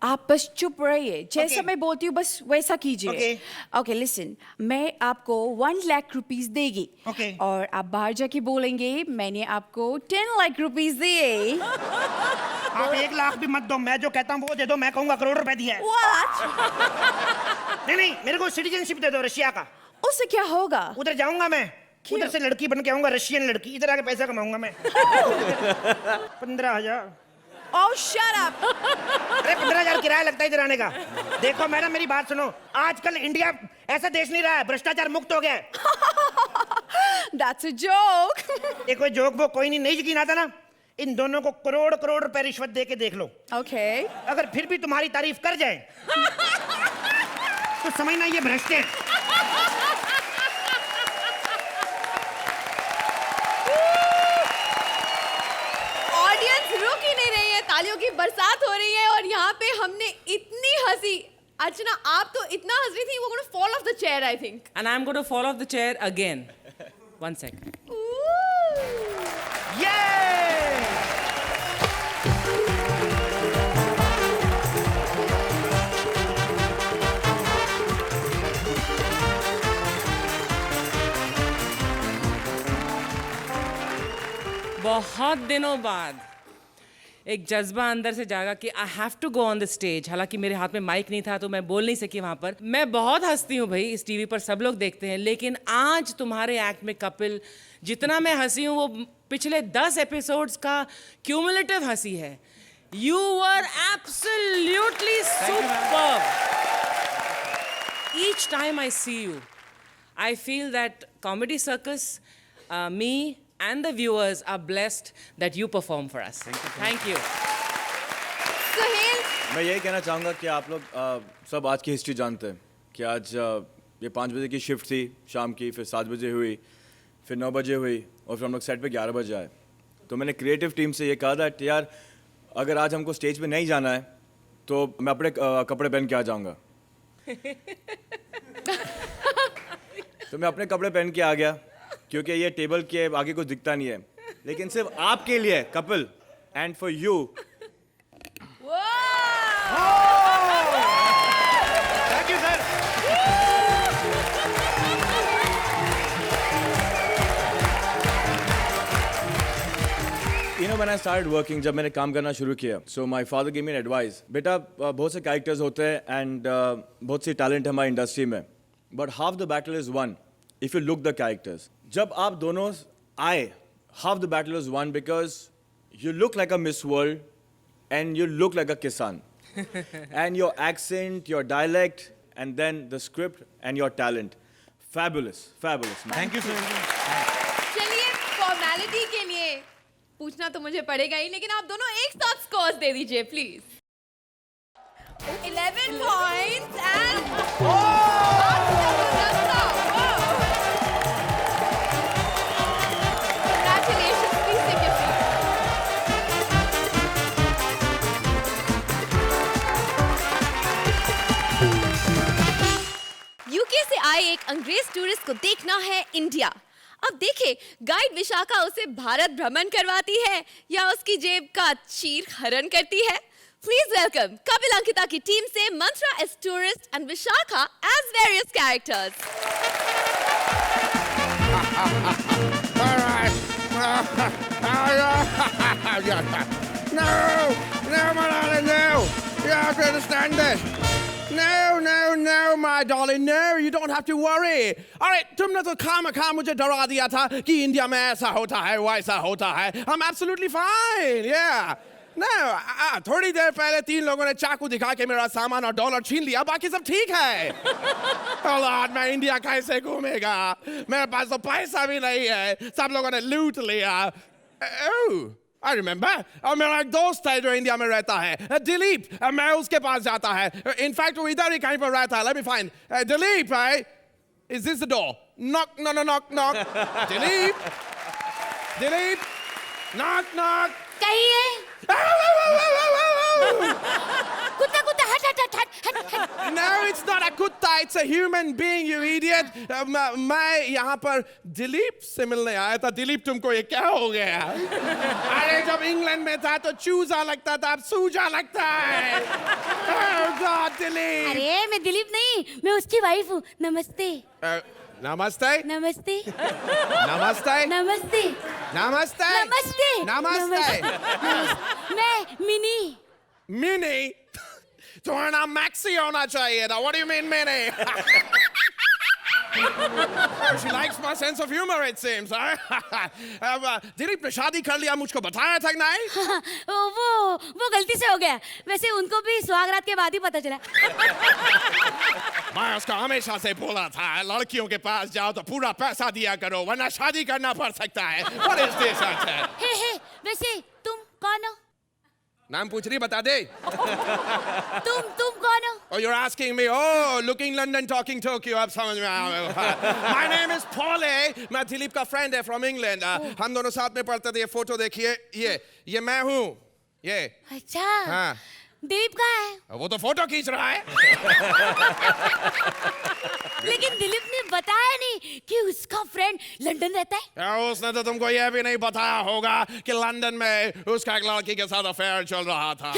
आप बस चुप रहिए, जैसा Okay. मैं बोलती हूँ बस वैसा कीजिए। ओके लिसन, मैं आपको 1 लाख रुपीस देगी, Okay. और आप बाहर जाके बोलेंगे मैंने आपको 10 लाख रुपीस दिए। आप 1 लाख भी मत दो, मैं जो कहता हूँ वो दे दो, मैं कहूँगा करोड़ रुपए दिया है। नहीं, मेरे को सिटीजनशिप दे दो रशिया का। उससे क्या होगा? उधर जाऊंगा मैं, उधर से लड़की बन के आऊंगा, रशियन लड़की, इधर आके पैसा कमाऊंगा मैं। 15,000। Oh, shut up! अरे 15,000 किराया लगता है इधर आने का। देखो मैडम मेरी बात सुनो, आजकल इंडिया ऐसा देश नहीं रहा है, भ्रष्टाचार मुक्त हो गया है। That's a joke. ये कोई जोक वो कोई नहीं यकीन आता ना, इन दोनों को करोड़ करोड़ रुपए रिश्वत दे के देख लो। Okay. अगर फिर भी तुम्हारी तारीफ कर जाए तो समझना ये भ्रष्ट हैं। ऑडियंस रुक ही नहीं रही है, तालियों की बरसात हो रही है, और यहाँ पे हमने इतनी हंसी। अर्चना, आप तो इतना हंस रही थी, वो gonna fall of the chair, I think. And I'm going to fall off the chair again. 1 second. बहुत दिनों बाद एक जज्बा अंदर से जागा कि I have to go on the stage. हालांकि मेरे हाथ में माइक नहीं था तो मैं बोल नहीं सकी वहां पर। मैं बहुत हंसती हूँ भाई, इस टीवी पर सब लोग देखते हैं, लेकिन आज तुम्हारे एक्ट में कपिल, जितना मैं हंसी हूँ वो पिछले 10 एपिसोड्स का क्यूमुलेटिव हंसी है। You were absolutely superb. Each time I see you, I feel that Comedy Circus, me and the viewers are blessed that you perform for us. Thank you. Suhail, मैं यही कहना चाहूँगा कि आप लोग सब आज की हिस्ट्री जानते हैं कि आज ये 5 बजे की शिफ्ट थी शाम की, फिर 7 बजे हुई, फिर 9 बजे हुई, और फिर हम लोग सेट पे 11 बजे आए। तो मैंने क्रिएटिव टीम से ये कहा था कि यार अगर आज हमको स्टेज पे नहीं जाना है तो मैं अपने कपड़े पहन के आ जाऊँगा। तो मैं अपने कपड़े पहन के आ गया, क्योंकि ये टेबल के आगे कुछ दिखता नहीं है, लेकिन सिर्फ आपके लिए Kapil, and for you. when I started working, जब मैंने काम करना शुरू किया, so my father gave me an advice. बेटा बहुत से characters होते हैं and बहुत सी talent है हमारी industry में, but half the battle is won if you look the characters. जब आप दोनों आए, half the battle is won because you look like a Miss World and you look like a Kisan. And your accent, your dialect, and then the script and your talent. Fabulous, fabulous. Man. Thank you sir. चलिए फॉर्मेलिटी के लिए पूछना तो मुझे पड़ेगा ही, लेकिन आप दोनों एक साथ स्कोर्स दे दीजिए please. 11 points and Congratulations, please take your seat. UK से आए एक अंग्रेज टूरिस्ट को देखना है इंडिया. अब देखे गाइड विशाखा उसे भारत भ्रमण करवाती है या उसकी जेब का चीर हरण करती है. प्लीज वेलकम कपिल अंकिता की टीम से Mantra as tourist and Vishakha as various characters. No, my darling, no. You have to understand this. No, my darling, no, you don't have to worry. All right, तुमने तो खाम मुझे डरा दिया था कि इंडिया में ऐसा होता है, वैसा होता है. I'm absolutely fine, yeah. No, थोड़ी देर पहले 3 लोगों ने चाकू दिखा के मेरा सामान और डॉलर छीन लिया, बाकी सब ठीक है. Oh Lord, मैं इंडिया कैसे घूमेगा? मेरे पास तो पैसा भी नहीं है, सब लोगों ने लूट लिया. Oh, I remember. और मेरा एक दोस्त है जो इंडिया में रहता है, दिलीप. मैं उसके पास जाता है. इनफैक्ट वो इधर ही कहीं पर रहता है. Let me find. Dilip, right? Is this the door? Knock. Dilip. Knock. कहिए. कुत्ता हट. No, it's not a kutta. It's a human being, you idiot. मैं यहाँ पर दिलीप से मिलने आया था. दिलीप तुमको ये क्या हो गया? अरे जब इंग्लैंड में था तो चूजा लगता था, अब सूजा लगता है. Oh God, Dilip. अरे मैं दिलीप नहीं, मैं उसकी वाइफ हूँ. नमस्ते. नमस्ते. नमस्ते. नमस्ते. नमस्ते. नमस्ते. नमस्ते. नमस्ते. मैं मिनी. Mini? तुम्हारा नाम मैक्सी होना चाहिए था. What do you mean Mini? She likes my sense of humor, it seems. Dilip ने शादी कर लिया, मुझको बताया था कि नहीं? वो गलती से हो गया. वैसे उनको भी सुहागरात के बाद ही पता चला. मैं उसको हमेशा से बोला था, लड़कियों के पास जाओ तो पूरा पैसा दिया करो, वरना शादी करना पड़ सकता है. What is this? हे, वैसे तुम कौन हो? नाम पूछ रही, बता दे. तुम कौन हो? Oh, you're asking me. Oh, looking London, talking Tokyo. अब समझ में आया. My name is Paulie. मैं दिलीप का friend है from England. हम दोनों साथ में पढ़ते थे. ये फोटो देखिए. ये मैं हूँ. ये. अच्छा. हाँ. दिलीप कहाँ है? वो तो फोटो खींच रहा है. लेकिन दिलीप ने बताया नहीं कि उसका फ्रेंड लंदन रहता है. उसने तो तुमको यह भी नहीं बताया होगा कि लंदन में उसका एक लड़की के साथ अफेयर चल रहा था.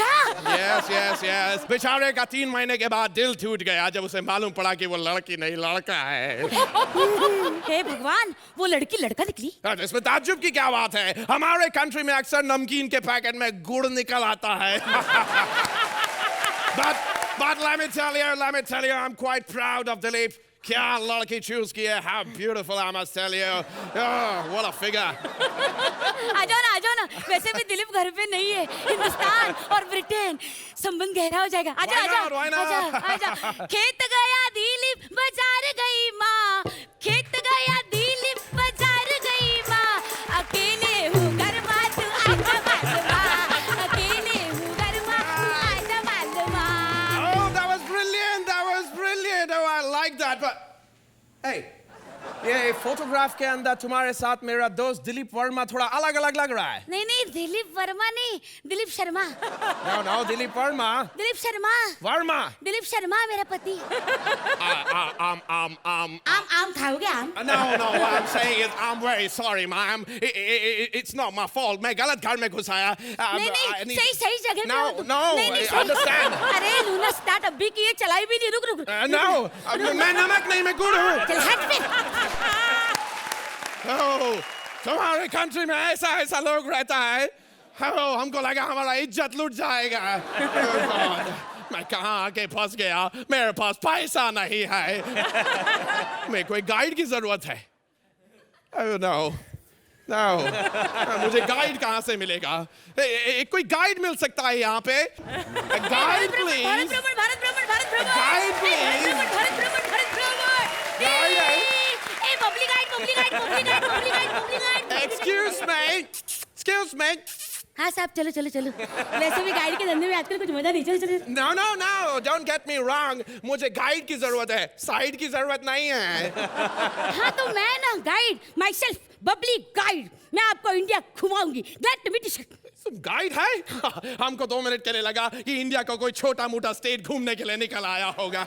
Yes. बेचारे का 3 महीने के बाद दिल टूट गया जब उसे मालूम पड़ा कि वो लड़की नहीं लड़का है. हे भगवान, वो लड़की लड़का निकली. इसमें ताज्जुब की क्या बात है? हमारे कंट्री में अक्सर नमकीन के पैकेट में गुड़ निकल आता है. But let me tell you, I'm quite proud of Dilip. क्या लड़की चूज की है. How beautiful, I must tell you. Oh, what a figure. आ जाओ ना. वैसे भी दिलीप घर पे नहीं है. हिंदुस्तान और ब्रिटेन संबंध गहरा हो जाएगा. आ जाओ. खेत गया दिलीप, बाजार गई माँ. खेत गया दिलीप, बाजार गई माँ. अकेले हूँ घर माँ, तू आजा बालमा. अकेले हूँ घर माँ, तू आजा बालमा. Oh, that was brilliant. Oh, I like that. But hey, ये फोटोग्राफ के अंदर तुम्हारे साथ मेरा दोस्त दिलीप वर्मा थोड़ा अलग लग रहा है. नहीं, दिलीप वर्मा नहीं, दिलीप शर्मा. No, दिलीप वर्मा. दिलीप शर्मा. वर्मा. दिलीप शर्मा मेरा पति. आम खाओगे आम? No, what I'm saying is I'm very sorry, ma'am. It's not my fault. मैं गलत घर में घुसाया. नहीं, सही जगह पे हो तुम. No, understand. अरे लूना स्टार्ट अभी की ये चलाई भी नहीं. रुक. No, मैं नमक नहीं, मैं गुड़ हूँ. चल हट फिर. तुम्हारे कंट्री में ऐसा लोग रहता है. हमको लगा हमारा इज्जत लूट जाएगा। Oh God, मैं कहाँ आके फंस गया, मेरे पास पैसा नहीं है। मेरे को एक गाइड की जरूरत है। Oh no, no, मुझे गाइड कहाँ से मिलेगा? कोई गाइड मिल सकता है यहाँ पे? Guide please. Guide please. Excuse me. हाँ साहब, चलो चलो चलो। वैसे भी गाइड के धंधे में आजकल कुछ मजा नहीं। चलो चलो। No, don't get me wrong. मुझे गाइड की जरूरत है, साइड की जरूरत नहीं है। हाँ तो मैं ना guide, myself bubbly guide, मैं आपको इंडिया घुमाऊंगी। Glad to meet you. Guide है? हमको 2 मिनट के लिए लगा कि इंडिया को कोई छोटा मोटा स्टेट घूमने के लिए निकल आया होगा।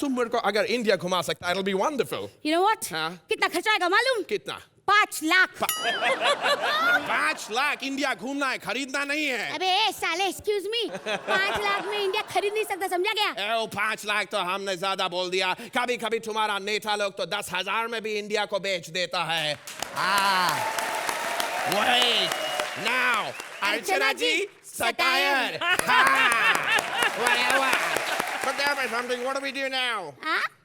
तुम मेरे को अगर इंडिया घुमा सकता है, it'll be wonderful. You know what? हाँ? कितना खर्चा आएगा मालूम? कितना? 5 लाख। 5 लाख? इंडिया घूमना है, खरीदना नहीं है। अबे साले, एक्सक्यूज मी, 5 लाख में इंडिया खरीद नहीं सकता, समझा गया? 5 लाख तो हमने ज्यादा बोल दिया। कभी कभी तुम्हारा नेता लोग तो 10,000 में भी इंडिया को बेच देता है। Wait, now, Archana ji, satire. But tell me something, what do we do now?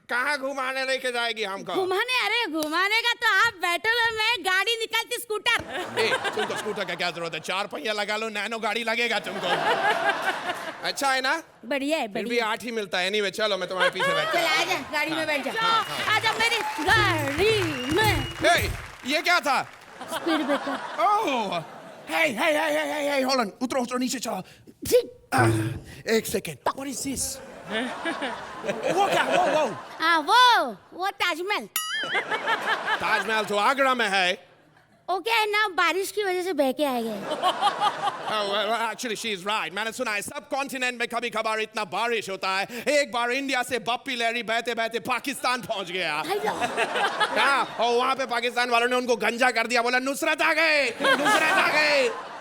कहाँ घुमाने लेके जाएगी हमको? घुमाने? अरे घुमाने का तो आप बैठो ना, मैं गाड़ी निकालती स्कूटर। तुमको स्कूटर का क्या जरूरत है? 4 पहिया लगा लो, नैनो गाड़ी लगेगा तुमको। अच्छा है ना? बढ़िया है, फिर भी बढ़िया। 8 ही मिलता है। Anyway, चलो मैं तुम्हारे पीछे बैठता चल आजा, गाड़ी में बैठ जा। आजा मेरी गाड़ी में। हूँ। ये क्या था? Speed breaker. Oh, hey, hold on. उतरो नीचे चलो। एक सेकेंड। What is this? वो क्या? वो हाँ वो ताजमहल। ताजमहल तो आगरा में है। ओके है ना, बारिश की वजह से बह के आ गए। Actually, she is right. मैंने सुना है सब कॉन्टिनेंट में कभी कभार इतना बारिश होता है। एक बार इंडिया से बप्पी लहरी बहते बहते पाकिस्तान पहुंच गया। और वहाँ पे पाकिस्तान वालों ने उनको गंजा कर दिया, बोला नुसरत आ गए।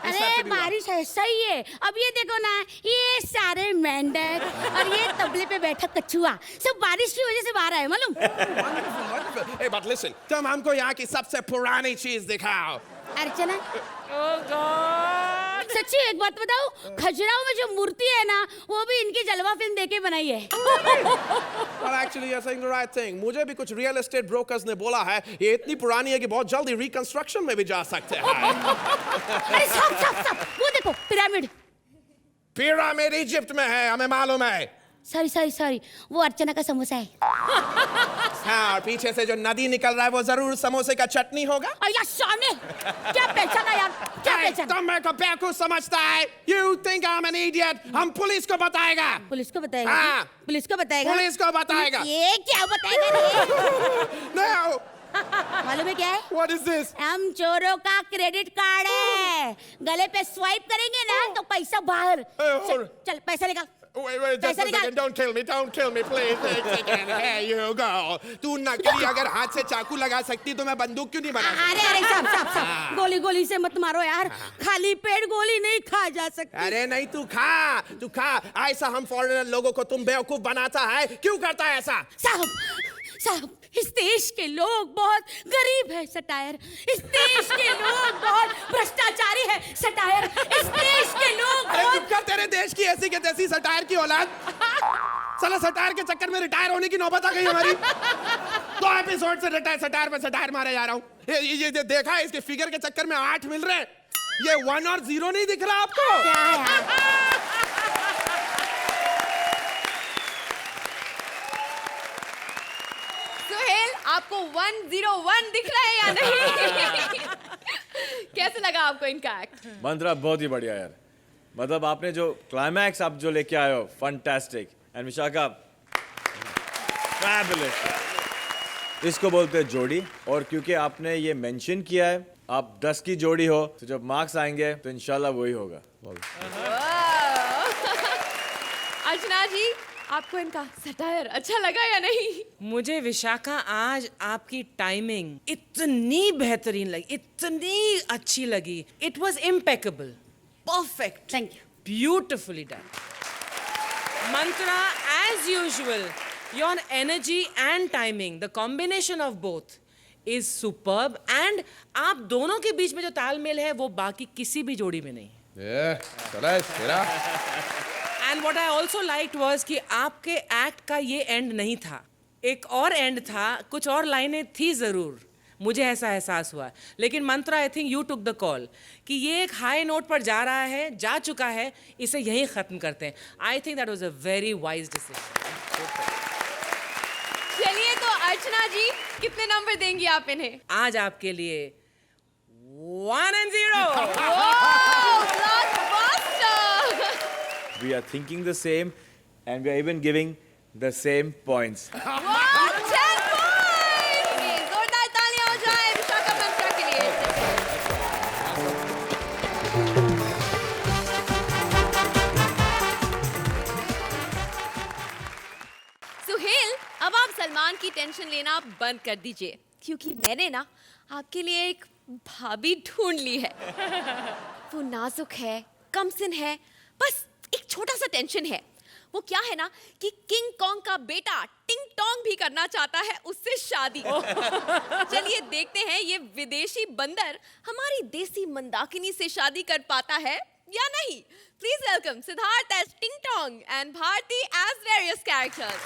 अरे बारिश है, सही है। अब ये देखो ना, ये सारे मेंढक और ये तबले पे बैठा कछुआ सब बारिश की वजह से बाहर आए, मालूम? Hey, but listen, तुम हमको यहाँ की सबसे पुरानी चीज दिखाओ। अर्चना, Oh God! सच्ची एक बात बताओ, खजुराहो में जो मूर्ति है ना, वो भी इनकी जलवा फिल्म देके बनाई है। Well, actually, you're saying the right thing. मुझे भी कुछ रियल एस्टेट ब्रोकर्स ने बोला है, ये इतनी पुरानी है कि बहुत जल्दी रिकंस्ट्रक्शन में भी जा सकते हैं। अरे सब, वो देखो पिरामिड। पिरामिड इजिप्ट में है, हमें मालूम है। सॉरी, वो अर्चना का समोसा है। हाँ, और पीछे से जो नदी निकल रहा है वो जरूर समोसे का चटनी होगा। अया सामने, क्या पहचाना यार, क्या पहचाना? तुम मेरे को बेवकूफ समझता है? You think I'm an idiot? हम पुलिस को बताएगा। पुलिस को बताएगा? हाँ। पुलिस को बताएगा? पुलिस को बताएगा। ये क्या बताएगा? No. मालूम है क्या है? What is this? हम चोरों का क्रेडिट कार्ड है, गले पे स्वाइप करेंगे ना तो पैसा बाहर। चल पैसा निकाल। Wait, just a second. Don't kill me, please. एक second. Here you go. तू नकली अगर हाथ से चाकू लगा सकती तो मैं बंदूक क्यों नहीं बना सकती? अरे साहब, गोली से मत मारो यार, खाली पेट गोली नहीं खा जा सकती। अरे नहीं, तू खा। ऐसा हम फॉरेनर लोगों को तुम बेवकूफ बनाता है, क्यों करता है ऐसा? साहब, इस देश के लोग बहुत गरीब है सटायर। इस देश के लोग बहुत भ्रष्टाचारी है सटायर। इस देश के लोग अरे चुप कर, तेरे देश की ऐसी के तैसी सटायर की औलाद। साला सटायर के चक्कर में रिटायर होने की नौबत आ गई हमारी। 2 एपिसोड से सटायर पे सटायर मारे जा रहा हूँ। ये देखा है, इसके फिगर के चक्कर में 8 मिल रहे हैं। ये 1 और 0 नहीं दिख रहा आपको? सुहेल, आपको 101 दिख रहा है या नहीं? कैसे लगा आपको इनका एक्ट? मंत्रा बहुत ही बढ़िया यार। मतलब आपने जो क्लाइमैक्स आप जो लेके आए हो, फैंटास्टिक। And Vishakha, fabulous. इसको बोलते हैं जोड़ी, और क्योंकि आपने ये मेंशन किया है आप 10 की जोड़ी हो, तो जब मार्क्स आएंगे तो इंशाल्लाह वही होगा। अर्चना जी, आपको इनका सटायर अच्छा लगा या नहीं? मुझे विशाखा आज आपकी टाइमिंग इतनी बेहतरीन लगी, इतनी अच्छी लगी। It was impeccable, perfect, thank you, beautifully done. Mantra, as usual, your energy and timing, the combination of both, is superb and आप दोनों के बीच में जो तालमेल है वो बाकी किसी भी जोड़ी में नहीं है। And what I also liked was कि आपके एक्ट का ये एंड नहीं था, एक और एंड था, कुछ और लाइनें थी जरूर, मुझे ऐसा एहसास हुआ। लेकिन Mantra, I think you took the call कि ये एक हाई नोट पर जा रहा है, जा चुका है, इसे यहीं खत्म करते हैं। I think that was a very wise decision. चलिए तो अर्चना जी, कितने नंबर देंगी आप इन्हें? आज आपके लिए 1 and 0। We are thinking the same, and we are even giving the same points. 10 points! जोरदार तालियां हो जाए विशाखा मंत्रा के लिए। सुहेल, अब आप सलमान की टेंशन लेना बंद कर दीजिए, क्योंकि मैंने ना आपके लिए एक भाभी ढूंढ ली है। वो नाजुक है, कमसिन है, बस एक छोटा सा टेंशन है। वो क्या है ना कि किंग कॉन्ग का बेटा टिंग टोंग भी करना चाहता है उससे शादी। चलिए देखते हैं ये विदेशी बंदर हमारी देसी मंदाकिनी से शादी कर पाता है या नहीं। Please welcome Siddharth as Ting Tong and Bharti as various characters.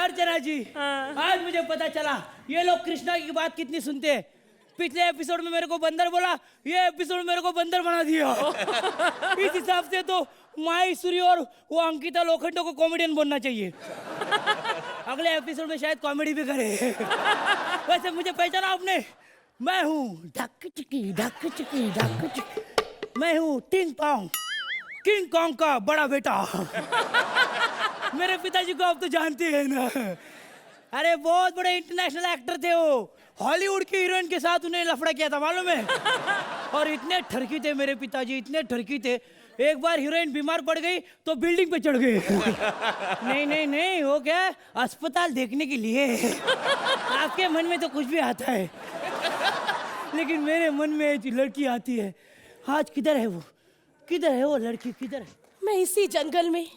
Archana ji, आज मुझे पता चला ये लोग कृष्णा की बात कितनी सुनते हैं। पिछले एपिसोड में मेरे को बंदर बोला, ये एपिसोड में मेरे को बंदर बना दिया। इस हिसाब से तो माही सूरी और वो अंकिता लोखंडे को कॉमेडियन बनना चाहिए। अगले एपिसोड में शायद कॉमेडी भी करे। वैसे मुझे पहचाना आपने? मैं हूँ ढक चिकी ढक चिकी ढक चिकी, मैं हूँ टिंग टोंग, किंग कॉन्ग का बड़ा बेटा। मेरे पिताजी को आप तो जानते हैं ना। अरे बहुत बड़े इंटरनेशनल एक्टर थे वो, हॉलीवुड की हीरोइन के साथ उन्हें लफड़ा किया था मालूम है। और इतने ठरकी थे मेरे पिताजी, इतने ठरकी थे, एक बार हीरोइन बीमार पड़ गई तो बिल्डिंग पे चढ़ गए। नहीं नहीं नहीं, वो क्या अस्पताल देखने के लिए। आपके मन में तो कुछ भी आता है, लेकिन मेरे मन में एक लड़की आती है। आज किधर है वो, किधर है वो लड़की, किधर है? मैं इसी जंगल में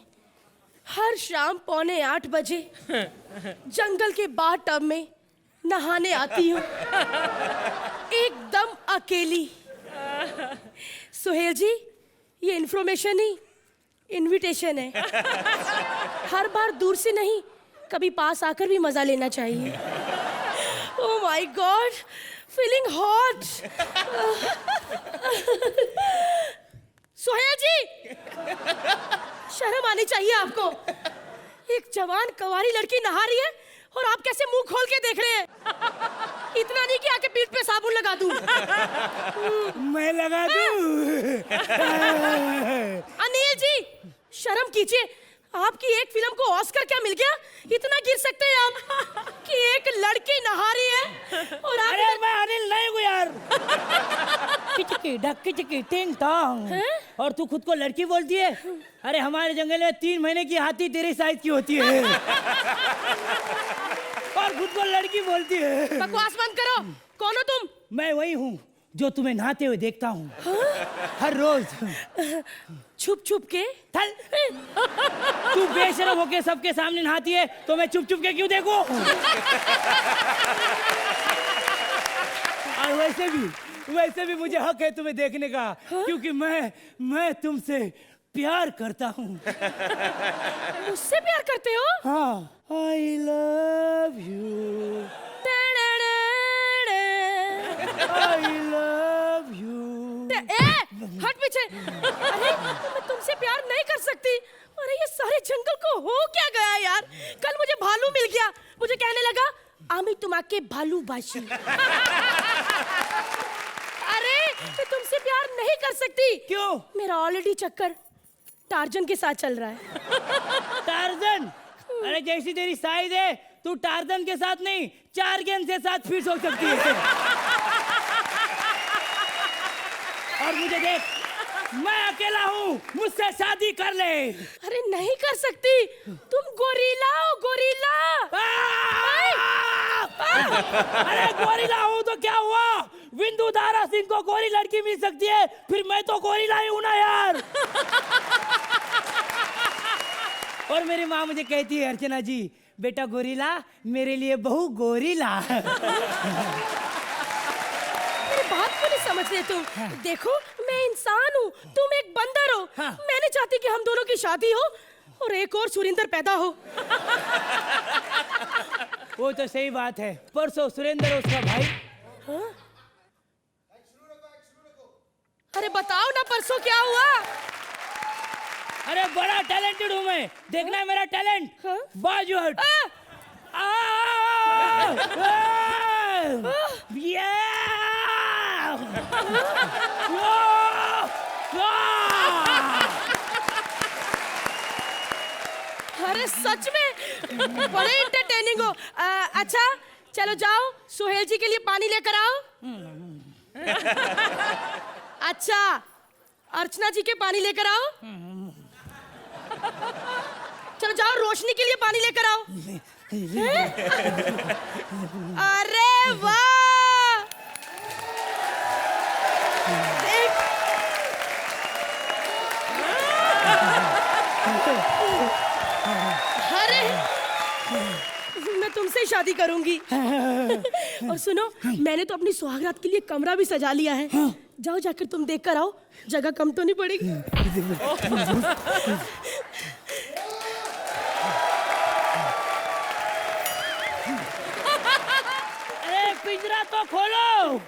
हर शाम 7:45 बजे जंगल के बाथ टब में नहाने आती हूँ, एकदम अकेली। सुहेल जी, ये इन्फॉर्मेशन ही इनविटेशन है। हर बार दूर से नहीं, कभी पास आकर भी मजा लेना चाहिए। Oh my god, feeling hot. Suhail ji, शर्म आनी चाहिए आपको। एक जवान कंवारी लड़की नहा रही है और आप कैसे मुंह खोल के देख रहे हैं? इतना नहीं कि आके पीठ पे साबुन लगा दूं। मैं लगा दूं? अनिल जी, शर्म कीजिए। आपकी एक फिल्म को ऑस्कर क्या मिल गया? इतना गिर सकते हैं आप कि एक लड़की नहा रही है और आप। अरे मैं अनिल नहीं हूँ यार। किचकी ढक किचकी टिंग टोंग, और तू खुद को लड़की बोलती है? अरे हमारे जंगल में 3 महीने की हाथी तेरे साइज की होती है और खुद को लड़की बोलती है। बकवास बंद करो। कौन हो तुम? मैं वही हूँ जो तुम्हें नहाते हुए देखता हूँ हर रोज, छुप छुप के। थल, तू बेशरम होके सबके सामने नहाती है तो मैं चुप चुप के क्यों देखूं? और वैसे भी मुझे हक है तुम्हें देखने का, क्योंकि मैं तुमसे प्यार करता हूँ। मुझसे प्यार करते हो? हाँ, I love you, I love you, पीछे। अरे मैं तुमसे प्यार नहीं कर सकती। अरे ये सारे जंगल को हो क्या गया यार। कल मुझे भालू मिल गया, मुझे कहने लगा आमी तुम्हाके भालू बाशी। अरे मैं तुमसे प्यार नहीं कर सकती। क्यों? मेरा ऑलरेडी चक्कर टार्जन के साथ चल रहा है। टार्जन? अरे जैसी तेरी साइज है तू टार्जन के साथ नहीं 4 गेंद से 7 फीट हो सकती है। और मुझे देख, मैं अकेला हूँ, मुझसे शादी कर ले। अरे नहीं कर सकती, तुम गोरिल्ला हो, गोरिल्ला। अरे गोरिल्ला हूँ तो क्या हुआ? विंदु दारा सिंह को गोरी लड़की मिल सकती है, फिर मैं तो गोरिल्ला ही हूँ ना यार। और मेरी माँ मुझे कहती है अर्चना जी बेटा गोरिल्ला मेरे लिए बहू गोरिल्ला। मेरी बात को नहीं समझ रहे तुम। देखो मैं इंसान हूँ, तुम एक बंदर हो। मैं नहीं चाहती कि हम दोनों की शादी हो और एक और सुरेंद्र पैदा हो। वो तो सही बात है, परसों सुरेंद्र उसका भाई। हाँ? अरे बताओ ना परसों क्या हुआ? अरे बड़ा टैलेंटेड हूँ मैं, देखना है मेरा टैलेंट। हाँ? बाजू हट। अरे सच में बड़े एंटरटेनिंग हो। अच्छा चलो जाओ सुहेल जी के लिए पानी लेकर आओ। अच्छा अर्चना जी के पानी लेकर आओ। चलो जाओ रोशनी के लिए पानी लेकर आओ। अरे वाह, देख अरे मैं तुमसे शादी करूंगी। और सुनो मैंने तो अपनी सुहागरात के लिए कमरा भी सजा लिया है। जाओ जाकर तुम देख कर आओ, जगह कम तो नहीं पड़ेगी। अरे पिंजरा तो खोलो।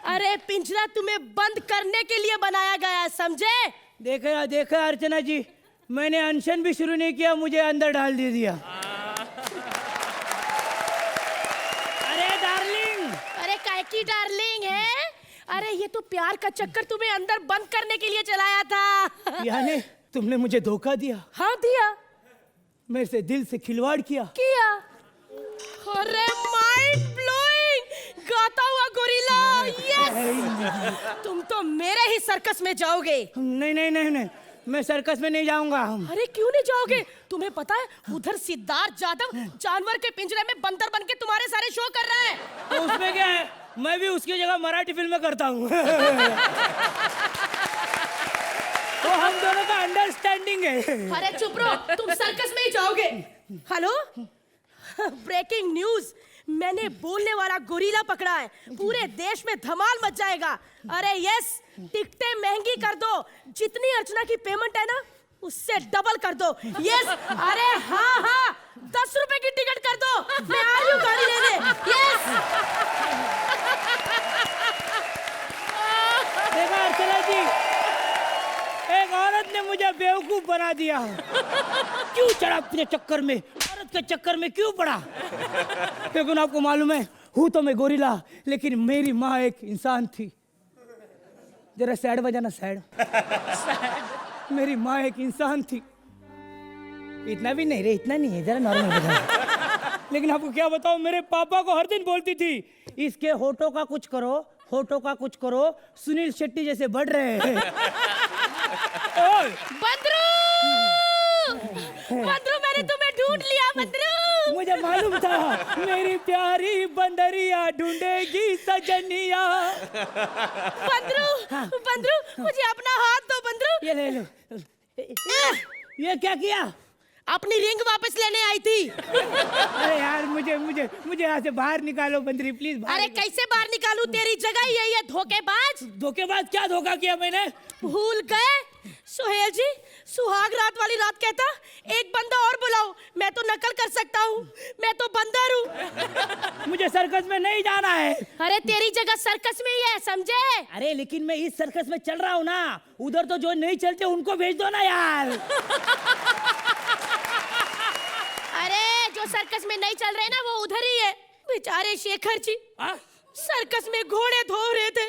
अरे पिंजरा तुम्हें बंद करने के लिए बनाया गया है, समझे? देखा अर्चना जी, मैंने अनशन भी शुरू नहीं किया, मुझे अंदर डाल दे दिया। अरे डार्लिंग। अरे काय की डार्लिंग है? अरे ये तो प्यार का चक्कर तुम्हें अंदर बंद करने के लिए चलाया था। यानी तुमने मुझे धोखा दिया? हाँ दिया। मेरे से दिल से खिलवाड़ किया? अरे माइंड ब्लोइंग, गाता हुआ गोरिल्ला। यस, तुम तो मेरे ही सर्कस में जाओगे। नहीं, मैं सर्कस में नहीं जाऊंगा। अरे क्यों नहीं जाओगे? तुम्हें पता है उधर सिद्धार्थ जाधव जानवर के पिंजरे में बंदर बन के तुम्हारे सारे शो कर रहा है। तो उसमें क्या है, मैं भी उसकी जगह मराठी फिल्में करता हूँ। तो हम दोनों का अंडरस्टैंडिंग है। अरे चुप रहो, तुम सर्कस में ही जाओगे। हेलो, ब्रेकिंग न्यूज, मैंने बोलने वाला गोरिल्ला पकड़ा है। पूरे देश में धमाल मच जाएगा। अरे यस, टिकटें महंगी कर दो, जितनी अर्चना की पेमेंट है ना उससे डबल कर दो। यस, अरे हाँ 10 रुपए की टिकट कर दो, मैं आ रही हूँ गाड़ी लेने। यस। देखा अर्चना जी, एक औरत ने मुझे बेवकूफ बना दिया। क्यों चढ़ा अपने चक्कर में, औरत के चक्कर में क्यों पड़ा? लेकिन आपको मालूम है, हूँ तो मैं गोरिल्ला, लेकिन मेरी माँ एक इंसान थी। जरा सैड बजाना, सैड। मेरी माँ एक इंसान थी। इतना भी नहीं रे, इतना नहीं है, जरा नॉर्मल बजाना। लेकिन आपको क्या बताऊं, मेरे पापा को हर दिन बोलती थी, इसके होठों का कुछ करो, होठों का कुछ करो, सुनील शेट्टी जैसे बढ़ रहे हैं। बंदरू, मैंने तुम्हें ढूंढ लिया। बंदरू, मुझे मालूम था मेरी प्यारी बंदरिया ढूंढेगी सजनिया। बंदरू, मुझे अपना हाथ दो। बंदरू, ये ले लो। ये क्या किया? अपनी रिंग वापस लेने आई थी। अरे यार, मुझे यहाँ से बाहर निकालो बंदरी, प्लीज। अरे कैसे बाहर निकालूं, तेरी जगह यही है धोखेबाज। धोखेबाज? क्या धोखा किया मैंने? भूल गए, सोहेल जी, सुहाग रात वाली रात कहता एक बंदा और बुलाओ, मैं तो नकल कर सकता हूँ, मैं तो बंदर हूँ। मुझे सर्कस में नहीं जाना है। अरे तेरी जगह सर्कस में ही है, समझे? अरे लेकिन मैं इस सर्कस में चल रहा हूँ ना, उधर तो जो नहीं चलते उनको भेज दो ना यार। अरे जो सर्कस में नहीं चल रहे ना वो उधर ही है। बेचारे शेखर जी सर्कस में घोड़े धो रहे थे।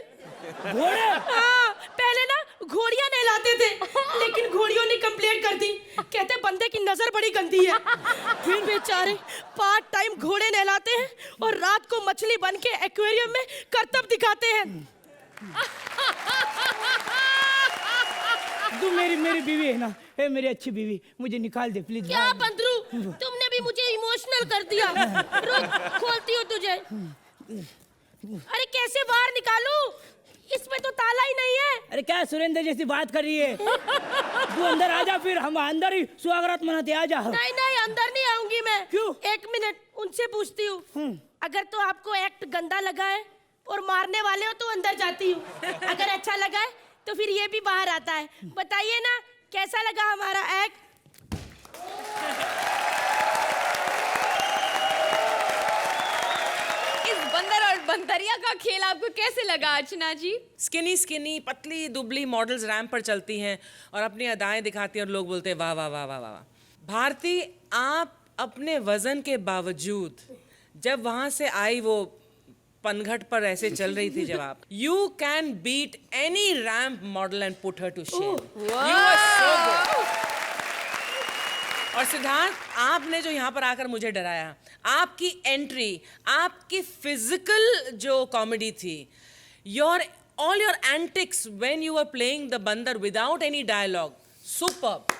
घोड़े? हाँ, पहले ना घोड़ियां नहलाते थे, लेकिन घोड़ियों ने कंप्लेंट कर दी, कहते बंदे की नजर बड़ी गंदी है। फिर बेचारे पार्ट टाइम घोड़े नहलाते हैं और रात को मछली बन के एक्वेरियम में करतब दिखाते हैं। तू मेरी बीवी है ना, ए मेरी अच्छी बीवी, मुझे निकाल दे प्लीज। क्या बंदरू, तुमने भी मुझे इमोशनल कर दिया। रुक, खोलती हूँ तुझे। अरे कैसे बाहर निकालूं? इसमें तो ताला ही नहीं है। अरे क्या सुरेंद्र जैसी बात कर रही है? तू अंदर आ जा, फिर हम अंदर ही सुहागरात मनाते। आ जा। नहीं नहीं, अंदर नहीं आऊंगी मैं। क्यों? एक मिनट, उनसे पूछती हूँ। अगर तो आपको एक्ट गंदा लगा है और मारने वाले हो तो अंदर जाती हूँ, अगर अच्छा लगा है तो फिर ये भी बाहर आता है। बताइए ना कैसा लगा हमारा एक्ट? बंदर और बंदरिया का खेल आपको कैसे लगा अर्चना जी? स्किनी पतली दुबली मॉडल्स रैंप पर चलती हैं और अपनी अदाएं दिखाती हैं और लोग बोलते हैं वाह वाह वाह वाह वाह। भारती, आप अपने वजन के बावजूद जब वहां से आई, वो पनघट पर ऐसे चल रही थी जब आप, you can beat any ramp model and put her to shame. You are so good. और सिद्धार्थ, आपने जो यहाँ पर आकर मुझे डराया, आपकी एंट्री, आपकी फिजिकल जो कॉमेडी थी, all your antics when you were playing the बंदर without any dialogue, superb.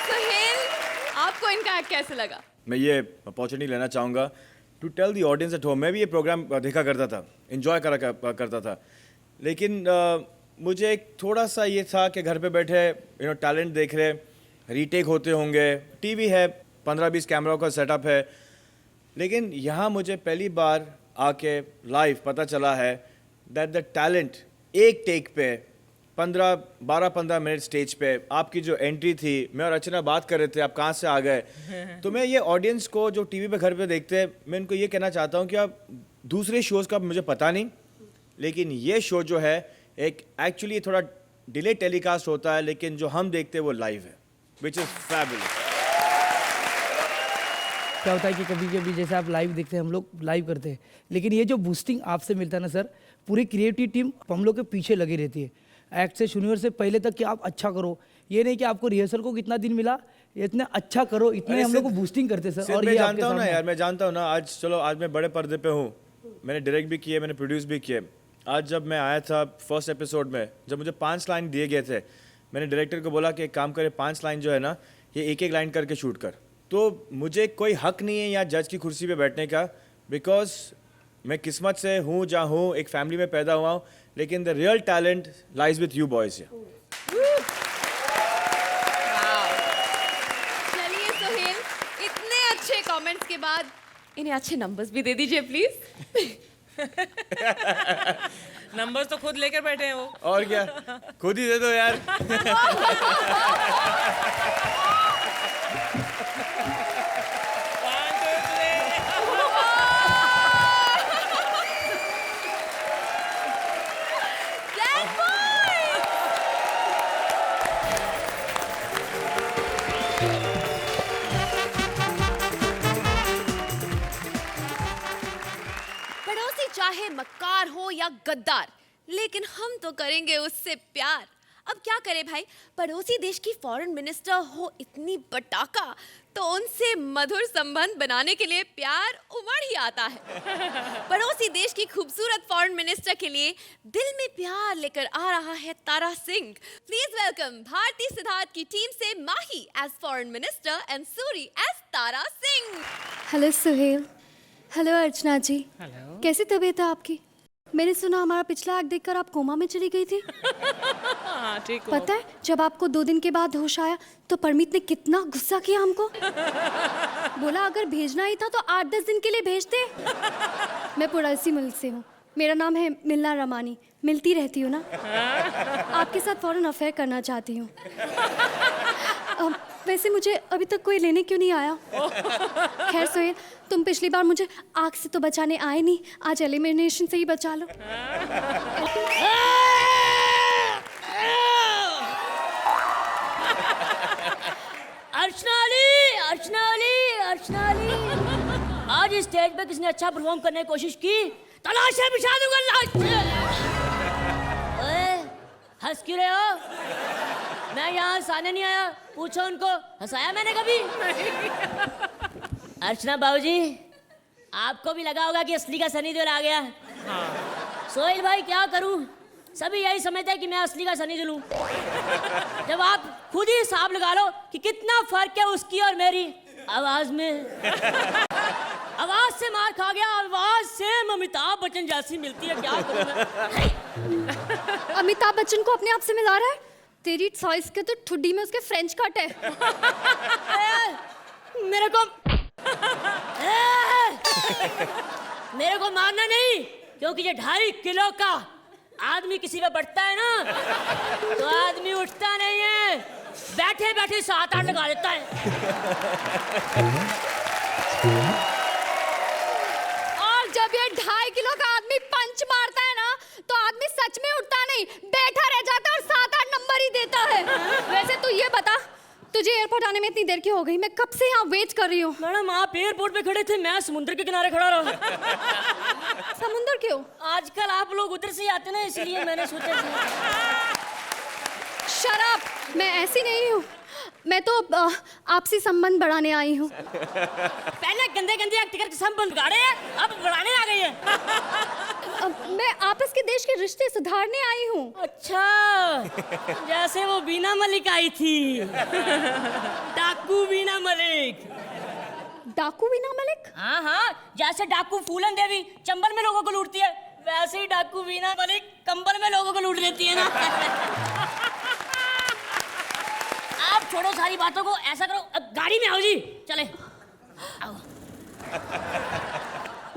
Suhail, आपको इनका एक्ट कैसे लगा? मैं ये अपॉर्चुनिटी लेना चाहूँगा to tell the audience at home. मैं भी ये प्रोग्राम देखा करता था, इन्जॉय करता था, लेकिन मुझे एक थोड़ा सा ये था कि घर पे बैठे टैलेंट देख रहे, रीटेक होते होंगे, टीवी है, 15-20 कैमरा का सेटअप है, लेकिन यहाँ मुझे पहली बार आके लाइव पता चला है दैट द टैलेंट एक टेक पे 12-15 मिनट स्टेज पे, आपकी जो एंट्री थी, मैं और अर्चना बात कर रहे थे, आप कहाँ से आ गए, तो मैं ये ऑडियंस को जो टीवी पे घर पे देखते हैं, मैं इनको ये कहना चाहता हूँ कि आप दूसरे शोज़ का मुझे पता नहीं, लेकिन ये शो जो है एक एक्चुअली थोड़ा डिले टेलीकास्ट होता है, लेकिन जो हम देखते हैं वो लाइव है, विच इज़ फैबुलस। क्या होता है कि कभी कभी जैसे आप लाइव देखते हैं, हम लोग लाइव करते हैं, लेकिन ये जो बूस्टिंग आपसे मिलता है ना सर, पूरी क्रिएटिव टीम हम लोग के पीछे लगी रहती है, एक्ट से शुरू से पहले तक कि आप अच्छा करो। ये नहीं कि आपको रिहर्सल को कितना दिन मिला, इतना अच्छा करो, इतने हम लोग को बूस्टिंग करते हैं सर। और मैं ये जानता हूँ ना यार, मैं जानता हूँ ना, आज चलो आज मैं बड़े पर्दे पे हूँ, मैंने डायरेक्ट भी किए, मैंने प्रोड्यूस भी किए। आज जब मैं आया था फर्स्ट एपिसोड में, जब मुझे 5 लाइन दिए गए थे, मैंने डायरेक्टर को बोला कि एक काम करे, 5 लाइन जो है ना, ये एक लाइन करके शूट कर। तो मुझे कोई हक नहीं है यहाँ जज की कुर्सी पे बैठने का, बिकॉज मैं किस्मत से हूँ जहाँ हूँ, एक फैमिली में पैदा हुआ हूँ, लेकिन the real talent lies with you boys. चलिए सुहेल, इतने अच्छे कमेंट्स के बाद इन्हें अच्छे नंबर्स भी दे दीजिए प्लीज। नंबर्स तो खुद लेकर बैठे हैं वो। और क्या, खुद ही दे दो यार। पड़ोसी चाहे मक्कार हो या गद्दार, लेकिन हम तो करेंगे उससे प्यार। अब क्या करे भाई, पड़ोसी देश की फॉरेन मिनिस्टर हो इतनी बटाका, तो उनसे मधुर संबंध बनाने के लिए प्यार उमड़ ही आता है। पड़ोसी देश की खूबसूरत फॉरेन मिनिस्टर के लिए दिल में प्यार लेकर आ रहा है तारा सिंह। प्लीज वेलकम भारती सिद्धार्थ की टीम से Mahi as foreign minister and Suri as Tara Singh. Hello Suhail. Hello Archana ji. Hello. कैसी तबीयत है आपकी? मैंने सुना हमारा पिछला एक्ट देखकर आप कोमा में चली गई थी। हाँ, ठीक हो। पता है जब आपको 2 दिन के बाद होश आया तो परमीत ने कितना गुस्सा किया हमको। बोला अगर भेजना ही था तो 8-10 दिन के लिए भेजते। मैं पड़ोसी मुल्क से हूँ, मेरा नाम है मिलना रमानी, मिलती रहती हूँ ना। आपके साथ फौरन अफेयर करना चाहती हूँ। वैसे मुझे अभी तक कोई लेने क्यों नहीं आया? खैर सोहेल, तुम पिछली बार मुझे आग से तो बचाने आए नहीं, आज एलिमिनेशन से ही बचा लो। अर्चना अली, आज इस स्टेज पे किसने अच्छा परफॉर्म करने की कोशिश की? तलाशे बिछा दूंगा लाश। ओए, हंस क्यों रहे हो? मैं यहाँ हंसाने नहीं आया, पूछो उनको, हंसाया मैंने कभी? अर्चना बाबूजी, आपको भी लगा होगा कि असली का सनी देओल आ गया। सोहेल भाई क्या करूं, सभी यही समझते हैं कि मैं असली का सनी देओल हूं। जब आप खुद ही हिसाब लगा लो कि कितना फर्क है उसकी और मेरी आवाज में। आवाज से मार खा गया, आवाज से अमिताभ बच्चन जैसी मिलती है, क्या करूं मैं? अमिताभ बच्चन को अपने आप से मिला रहा है? तेरी चॉइस के तो ठुड्डी में उसके फ्रेंच कट है। मेरे को मारना नहीं, क्योंकि ये 2.5 किलो का आदमी किसी पे बढ़ता है ना तो आदमी उठता नहीं है, बैठे बैठे 7-8 लगा देता है। और जब ये 2.5 किलो का आदमी पंच मारता है ना तो आदमी सच में उठता नहीं, बैठा रह जाता है और 7-8 नंबर ही देता है। वैसे तू ये बता, तुझे एयरपोर्ट आने में इतनी देर क्यों हो गई? मैं कब से यहाँ वेट कर रही हूँ। मैडम आप एयरपोर्ट पे खड़े थे, मैं समुद्र के किनारे खड़ा रहा। समुद्र क्यों? आजकल आप लोग उधर से आते ना, इसलिए मैंने सोचा। शराब, मैं ऐसी नहीं हूँ, मैं तो आपसी संबंध बढ़ाने आई हूँ। पहले गंदे गंदे एक्ट करके संबंध गाड़े हैं, अब बढ़ाने आ गई है। मैं आपस के देश के रिश्ते सुधारने आई हूँ। अच्छा, जैसे वो बीना मलिक आई थी, डाकू बीना मलिक। डाकू बीना मलिक? हाँ हाँ, जैसे डाकू फूलन देवी चंबल में लोगों को लूटती है, वैसे ही डाकू बीना मलिक कंबल में लोगों को लूट लेती है ना। आप छोड़ो सारी बातों को, ऐसा करो अब गाड़ी में आओ जी, चले आओ।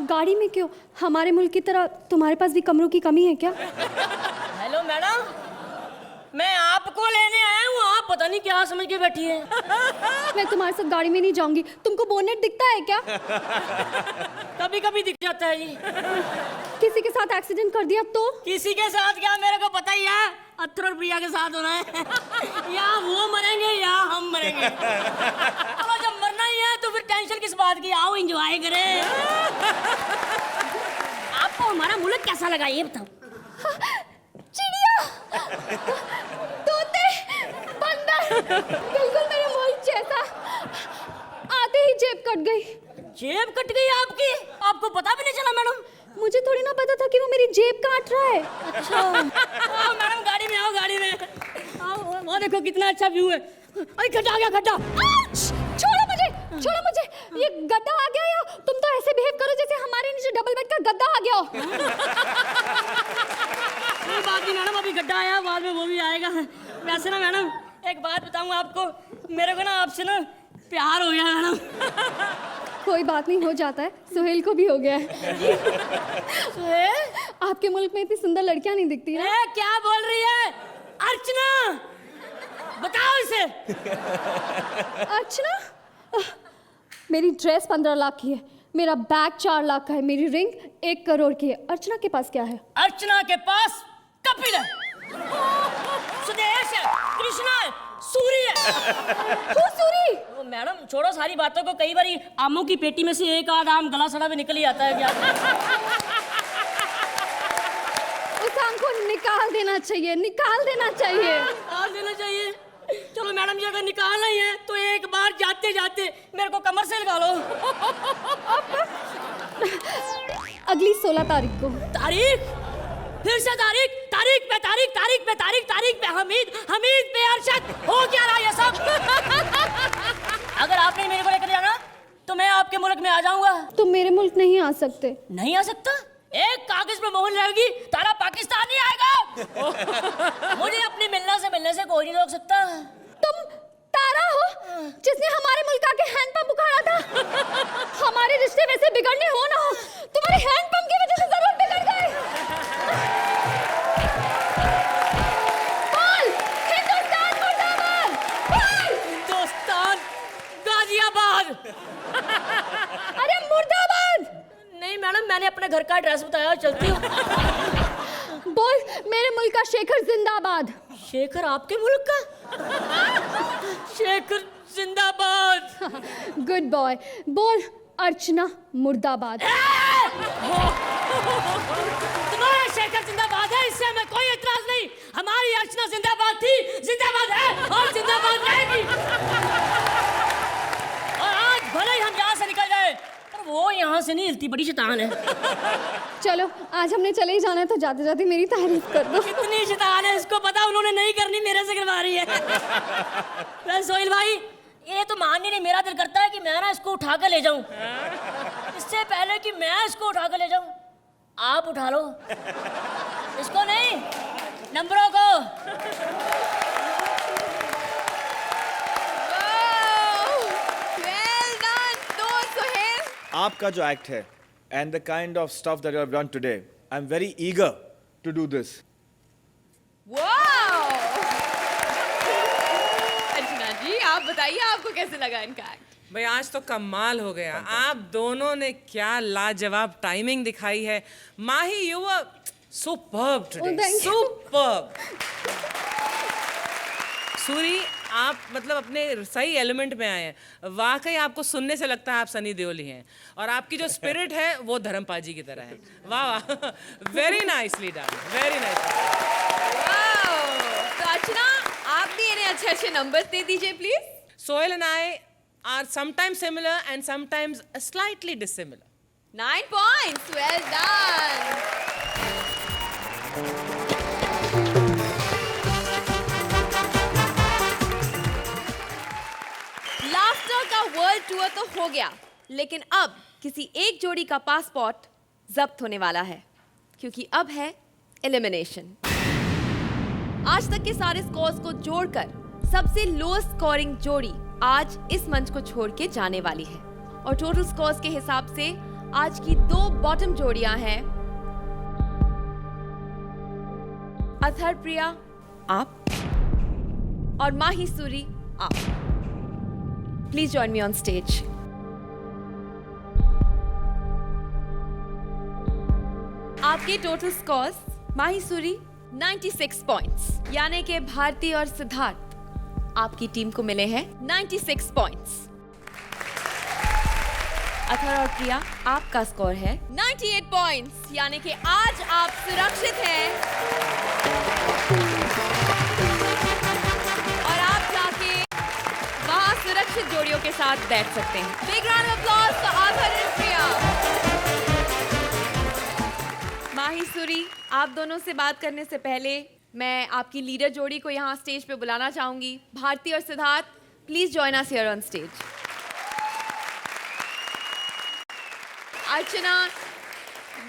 गाड़ी में क्यों? हमारे मुल्क की तरह तुम्हारे पास भी कमरों की कमी है क्या? हेलो मैडम, मैं आपको लेने आया हूँ, आप पता नहीं क्या समझ के बैठी है। मैं तुम्हारे साथ गाड़ी में नहीं जाऊंगी। तुमको बोनेट दिखता है क्या? कभी कभी दिख जाता है जी। किसी के साथ एक्सीडेंट कर दिया तो? किसी के साथ क्या, मेरे को पता ही है, अथर और प्रिया के साथ होना है। या वो मरेंगे या हम मरेंगे। चलो जब मरना ही है तो फिर टेंशन किस बात की, आओ एंजॉय करें। आपको हमारा मुल्क कैसा लगा ये बताओ? चिड़िया, तोते, बंदर, बिल्कुल मेरे मुल्क जैसा। आते ही जेब कट गई। जेब कट गई आपकी? आपको पता भी नहीं चला मैडम? मुझे थोड़ी ना पता था कि वो मेरी जेब काट रहा है। अच्छा। आओ मैडम गाड़ी में आओ, गाड़ी में आओ। वो देखो कितना अच्छा व्यू है। अरे गड्ढा आ गया, गड्ढा। छोड़ो मुझे, छोड़ो मुझे। ये गड्ढा आ गया या तुम तो ऐसे बिहेव करो जैसे हमारे नीचे डबल बेड का गद्दा आ गया हो। कोई बात नहीं मैडम, अभी गड्ढा आया, बाद में वो भी आएगा। वैसे ना मैडम एक बात बताऊं आपको, मेरे को ना आपसे ना प्यार हो गया मैडम। कोई बात नहीं, हो जाता है, सोहेल को भी हो गया है। सोहेल, आपके मुल्क में इतनी सुंदर लड़कियां नहीं दिखती ना। क्या बोल रही है अर्चना? बताओ इसे। अर्चना? मेरी ड्रेस 15 लाख की है, मेरा बैग 4 लाख का है, मेरी रिंग 1 करोड़ की है। अर्चना के पास क्या है? अर्चना के पास कपिल है, सुदेश है, कृष्णा है, सूरी है। सूरी? ओ मैडम छोड़ो सारी बातों को, कई बार आमों की पेटी में से एक आध आम गला सड़ा में निकल ही आता है क्या? उस आम को निकाल देना चाहिए, निकाल देना चाहिए। निकाल देना चाहिए? चलो मैडम जी अगर निकालना ही है तो एक बार जाते जाते मेरे को कमर से लगा लो। अगली 16 तारीख को। तारीख? फिर से तारीख? तारीख पे तारीख, तारीख पे तारीख, तारीख पे हमीद, हमीद पे अरशद, हो क्या रहा ये सब? अगर आपने मेरे को लेकर जाना तो मैं आपके मुल्क में आ जाऊंगा। तुम मेरे मुल्क नहीं आ सकते। नहीं आ सकता? एक कागज पे मोहर लगेगी, तारा पाकिस्तान नहीं आएगा। मुझे अपनी मिलना से कोई नहीं रोक सकता। तुम तारा हो जिसने हमारे मुल्क आके हैंडपंप उखाड़ा था। हमारे रिश्ते वैसे बिगड़ने हो ना हो, तुम्हारे हैंडपंप की वजह से जरूर बिगड़ गए। गाजियाबाद। अरे मुर्दाबाद। नहीं मैडम, मैंने अपने घर का एड्रेस बताया, चलती हूँ। बोल मेरे मुल्क का शेखर जिंदाबाद। शेखर आपके मुल्क का? शेखर जिंदाबाद। Good boy. बोल अर्चना मुर्दाबाद। तुम्हारा शेखर जिंदाबाद है, इससे हमें कोई इतराज नहीं। हमारी अर्चना जिंदाबाद थी, जिंदाबाद है और जिंदाबाद रहेगी। और आज भले ही हम यहाँ से निकल जाए, पर वो यहाँ से नहीं हिलती, बड़ी शैतान है। चलो आज हमने चले ही जाना है, तो जाते जाते मेरी तारीफ कर दो। कितनी शैतान है, इसको पता उन्होंने नहीं करनी, मेरे से करवा रही है। सोहेल भाई, ये तो मान ही नहीं, मेरा दिल करता है कि मैं ना इसको उठा कर ले जाऊं। इससे पहले कि मैं इसको उठा कर ले जाऊं, आप उठा लो इसको, नहीं नंबरों को। Well done, तो सुहेल। आपका जो एक्ट है and the kind of stuff that you have done today, I'm very eager to do this. Wow! अर्चना जी, आप बताइए आपको कैसे लगा इनका एक्ट? भाई आज तो कमाल हो गया। आप दोनों ने क्या लाजवाब टाइमिंग दिखाई है। Mahi, you were superb today, superb. Suri, आप मतलब अपने सही एलिमेंट में आए हैं। वाकई आपको सुनने से लगता है आप सनी देओल ही हैं, और आपकी जो स्पिरिट है वो धर्मपाल जी की तरह है। वाह वाह, very nicely done, very nice. तो अर्चना, आप भी इन्हें अच्छे अच्छे नंबर्स दे दीजिए please. Sohail and I are sometimes similar and sometimes slightly dissimilar. 9 points. Well done. Laughter का वर्ल्ड टूर तो हो गया, लेकिन अब किसी एक जोड़ी का पासपोर्ट जब्त होने वाला है, क्योंकि अब है एलिमिनेशन। आज तक के सारे स्कोर्स को जोड़कर सबसे लोएस्ट स्कोरिंग जोड़ी आज इस मंच को छोड़ के जाने वाली है, और टोटल स्कोर्स के हिसाब से आज की 2 बॉटम जोड़ियां हैं अथर प्रिया आप और माही सूरी आप। Please join me on stage. आपके टोटल स्कोर्स माही सूरी 96 पॉइंट्स, यानी कि भारती और सिद्धार्थ आपकी टीम को मिले हैं 96 पॉइंट्स। अथर और प्रिया, आपका स्कोर है 98 पॉइंट्स, यानी कि आज आप सुरक्षित हैं और आप जाके वहां सुरक्षित जोड़ियों के साथ बैठ सकते हैं। Big round of applause for Athar and Priya. Mahi Suri, आप दोनों से बात करने से पहले मैं आपकी लीडर जोड़ी को यहाँ स्टेज पे बुलाना चाहूंगी। भारती और Siddharth, please join us here on stage. Archana,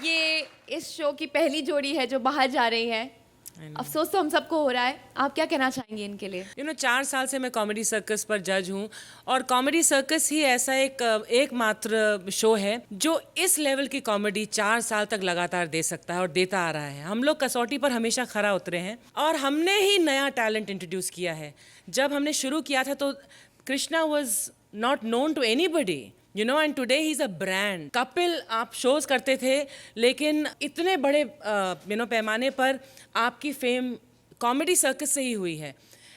ये इस शो की पहली जोड़ी है जो बाहर जा रही है। अफसोस तो हम सबको हो रहा है, आप क्या कहना चाहेंगे इनके लिए? 4 साल से मैं कॉमेडी सर्कस पर जज हूँ, और कॉमेडी सर्कस ही ऐसा एकमात्र शो है जो इस लेवल की कॉमेडी 4 साल तक लगातार दे सकता है और देता आ रहा है। हम लोग कसौटी पर हमेशा खरा उतरे हैं, और हमने ही नया टैलेंट इंट्रोड्यूस किया है। जब हमने शुरू किया था तो Krishna was not known to anybody, and today he's a brand. Kapil, आप शोज करते थे, लेकिन इतने बड़े पैमाने पर आपकी फेम कॉमेडी सर्कस से ही हुई है।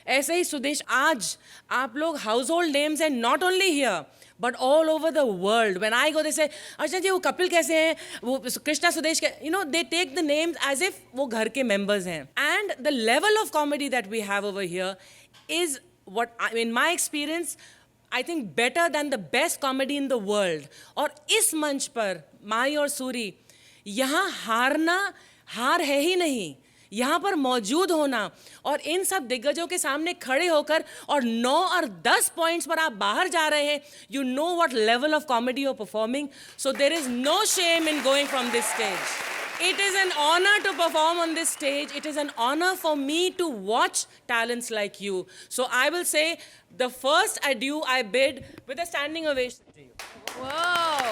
ऐसे ही सुदेश, आज आप लोग household names and not only here but all over the world. When I go they say, अच्छा जी वो कपिल कैसे हैं, वो कृष्णा सुदेश के, they take the names as if वो घर के मेंबर्स हैं। And the level of comedy that we have over here is what in my experience I think better than the best comedy in the world. और इस मंच पर माही और सूरी, यहाँ हार है ही नहीं, यहाँ पर मौजूद होना और इन सब दिग्गजों के सामने खड़े होकर और 9 और 10 पॉइंट्स पर आप बाहर जा रहे हैं, you know what level of comedy you're performing. So there is no shame in going from this stage. It is an honor to perform on this stage. It is an honor for me to watch talents like you. So I will say the first adieu I bid with a standing ovation to you. Wow.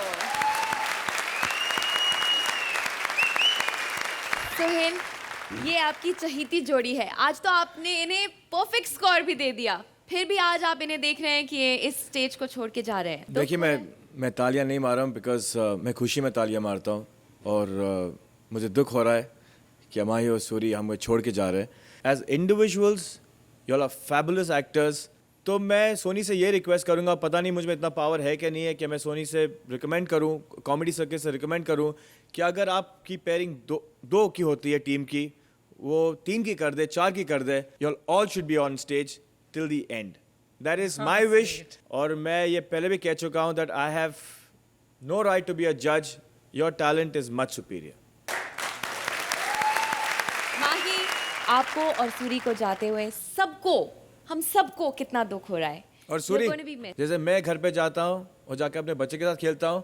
Sohail, ये आपकी चहीती जोड़ी है। आज तो आपने इन्हें परफेक्ट स्कोर भी दे दिया, फिर भी आज आप इन्हें देख रहे हैं कि ये इस स्टेज को छोड़ के जा रहे हैं। देखिए मैं तालियां नहीं मार रहा हूँ बिकॉज मैं खुशी में तालियां मारता हूँ और मुझे दुख हो रहा है कि अमाही और सूरी हमें छोड़ के जा रहे हैं। As individuals you all are fabulous actors. तो मैं सोनी से ये रिक्वेस्ट करूँगा, पता नहीं मुझ में इतना पावर है कि नहीं है कि मैं सोनी से रिकमेंड करूँ, कॉमेडी सर्किट से रिकमेंड करूँ कि अगर आपकी पेयरिंग दो की होती है टीम की, वो 3 की कर दे, 4 की कर दे। You all should be on stage till the end. That is my wish. और मैं ये पहले भी कह चुका हूँ that I have no right to be a जज। Your talent is much superior. Mahi, आपको और सूरी को जाते हुए हम सबको कितना दुख हो रहा है। और सूरी, जैसे मैं घर पे जाता हूँ और जाके अपने बच्चे के साथ खेलता हूँ,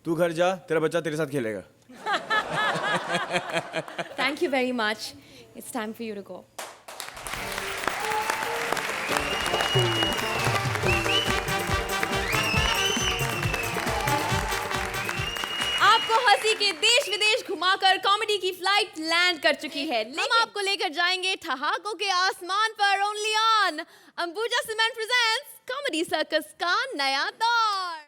तू घर जा, तेरा बच्चा तेरे साथ खेलेगा। Thank you very much. It's time for you to go. आपको हंसी के देश विदेश घुमाकर कॉमेडी की फ्लाइट लैंड कर चुकी है। हम आपको लेकर जाएंगे ठहाकों के आसमान पर। Only on Ambuja cement presents comedy circus का नया दौर।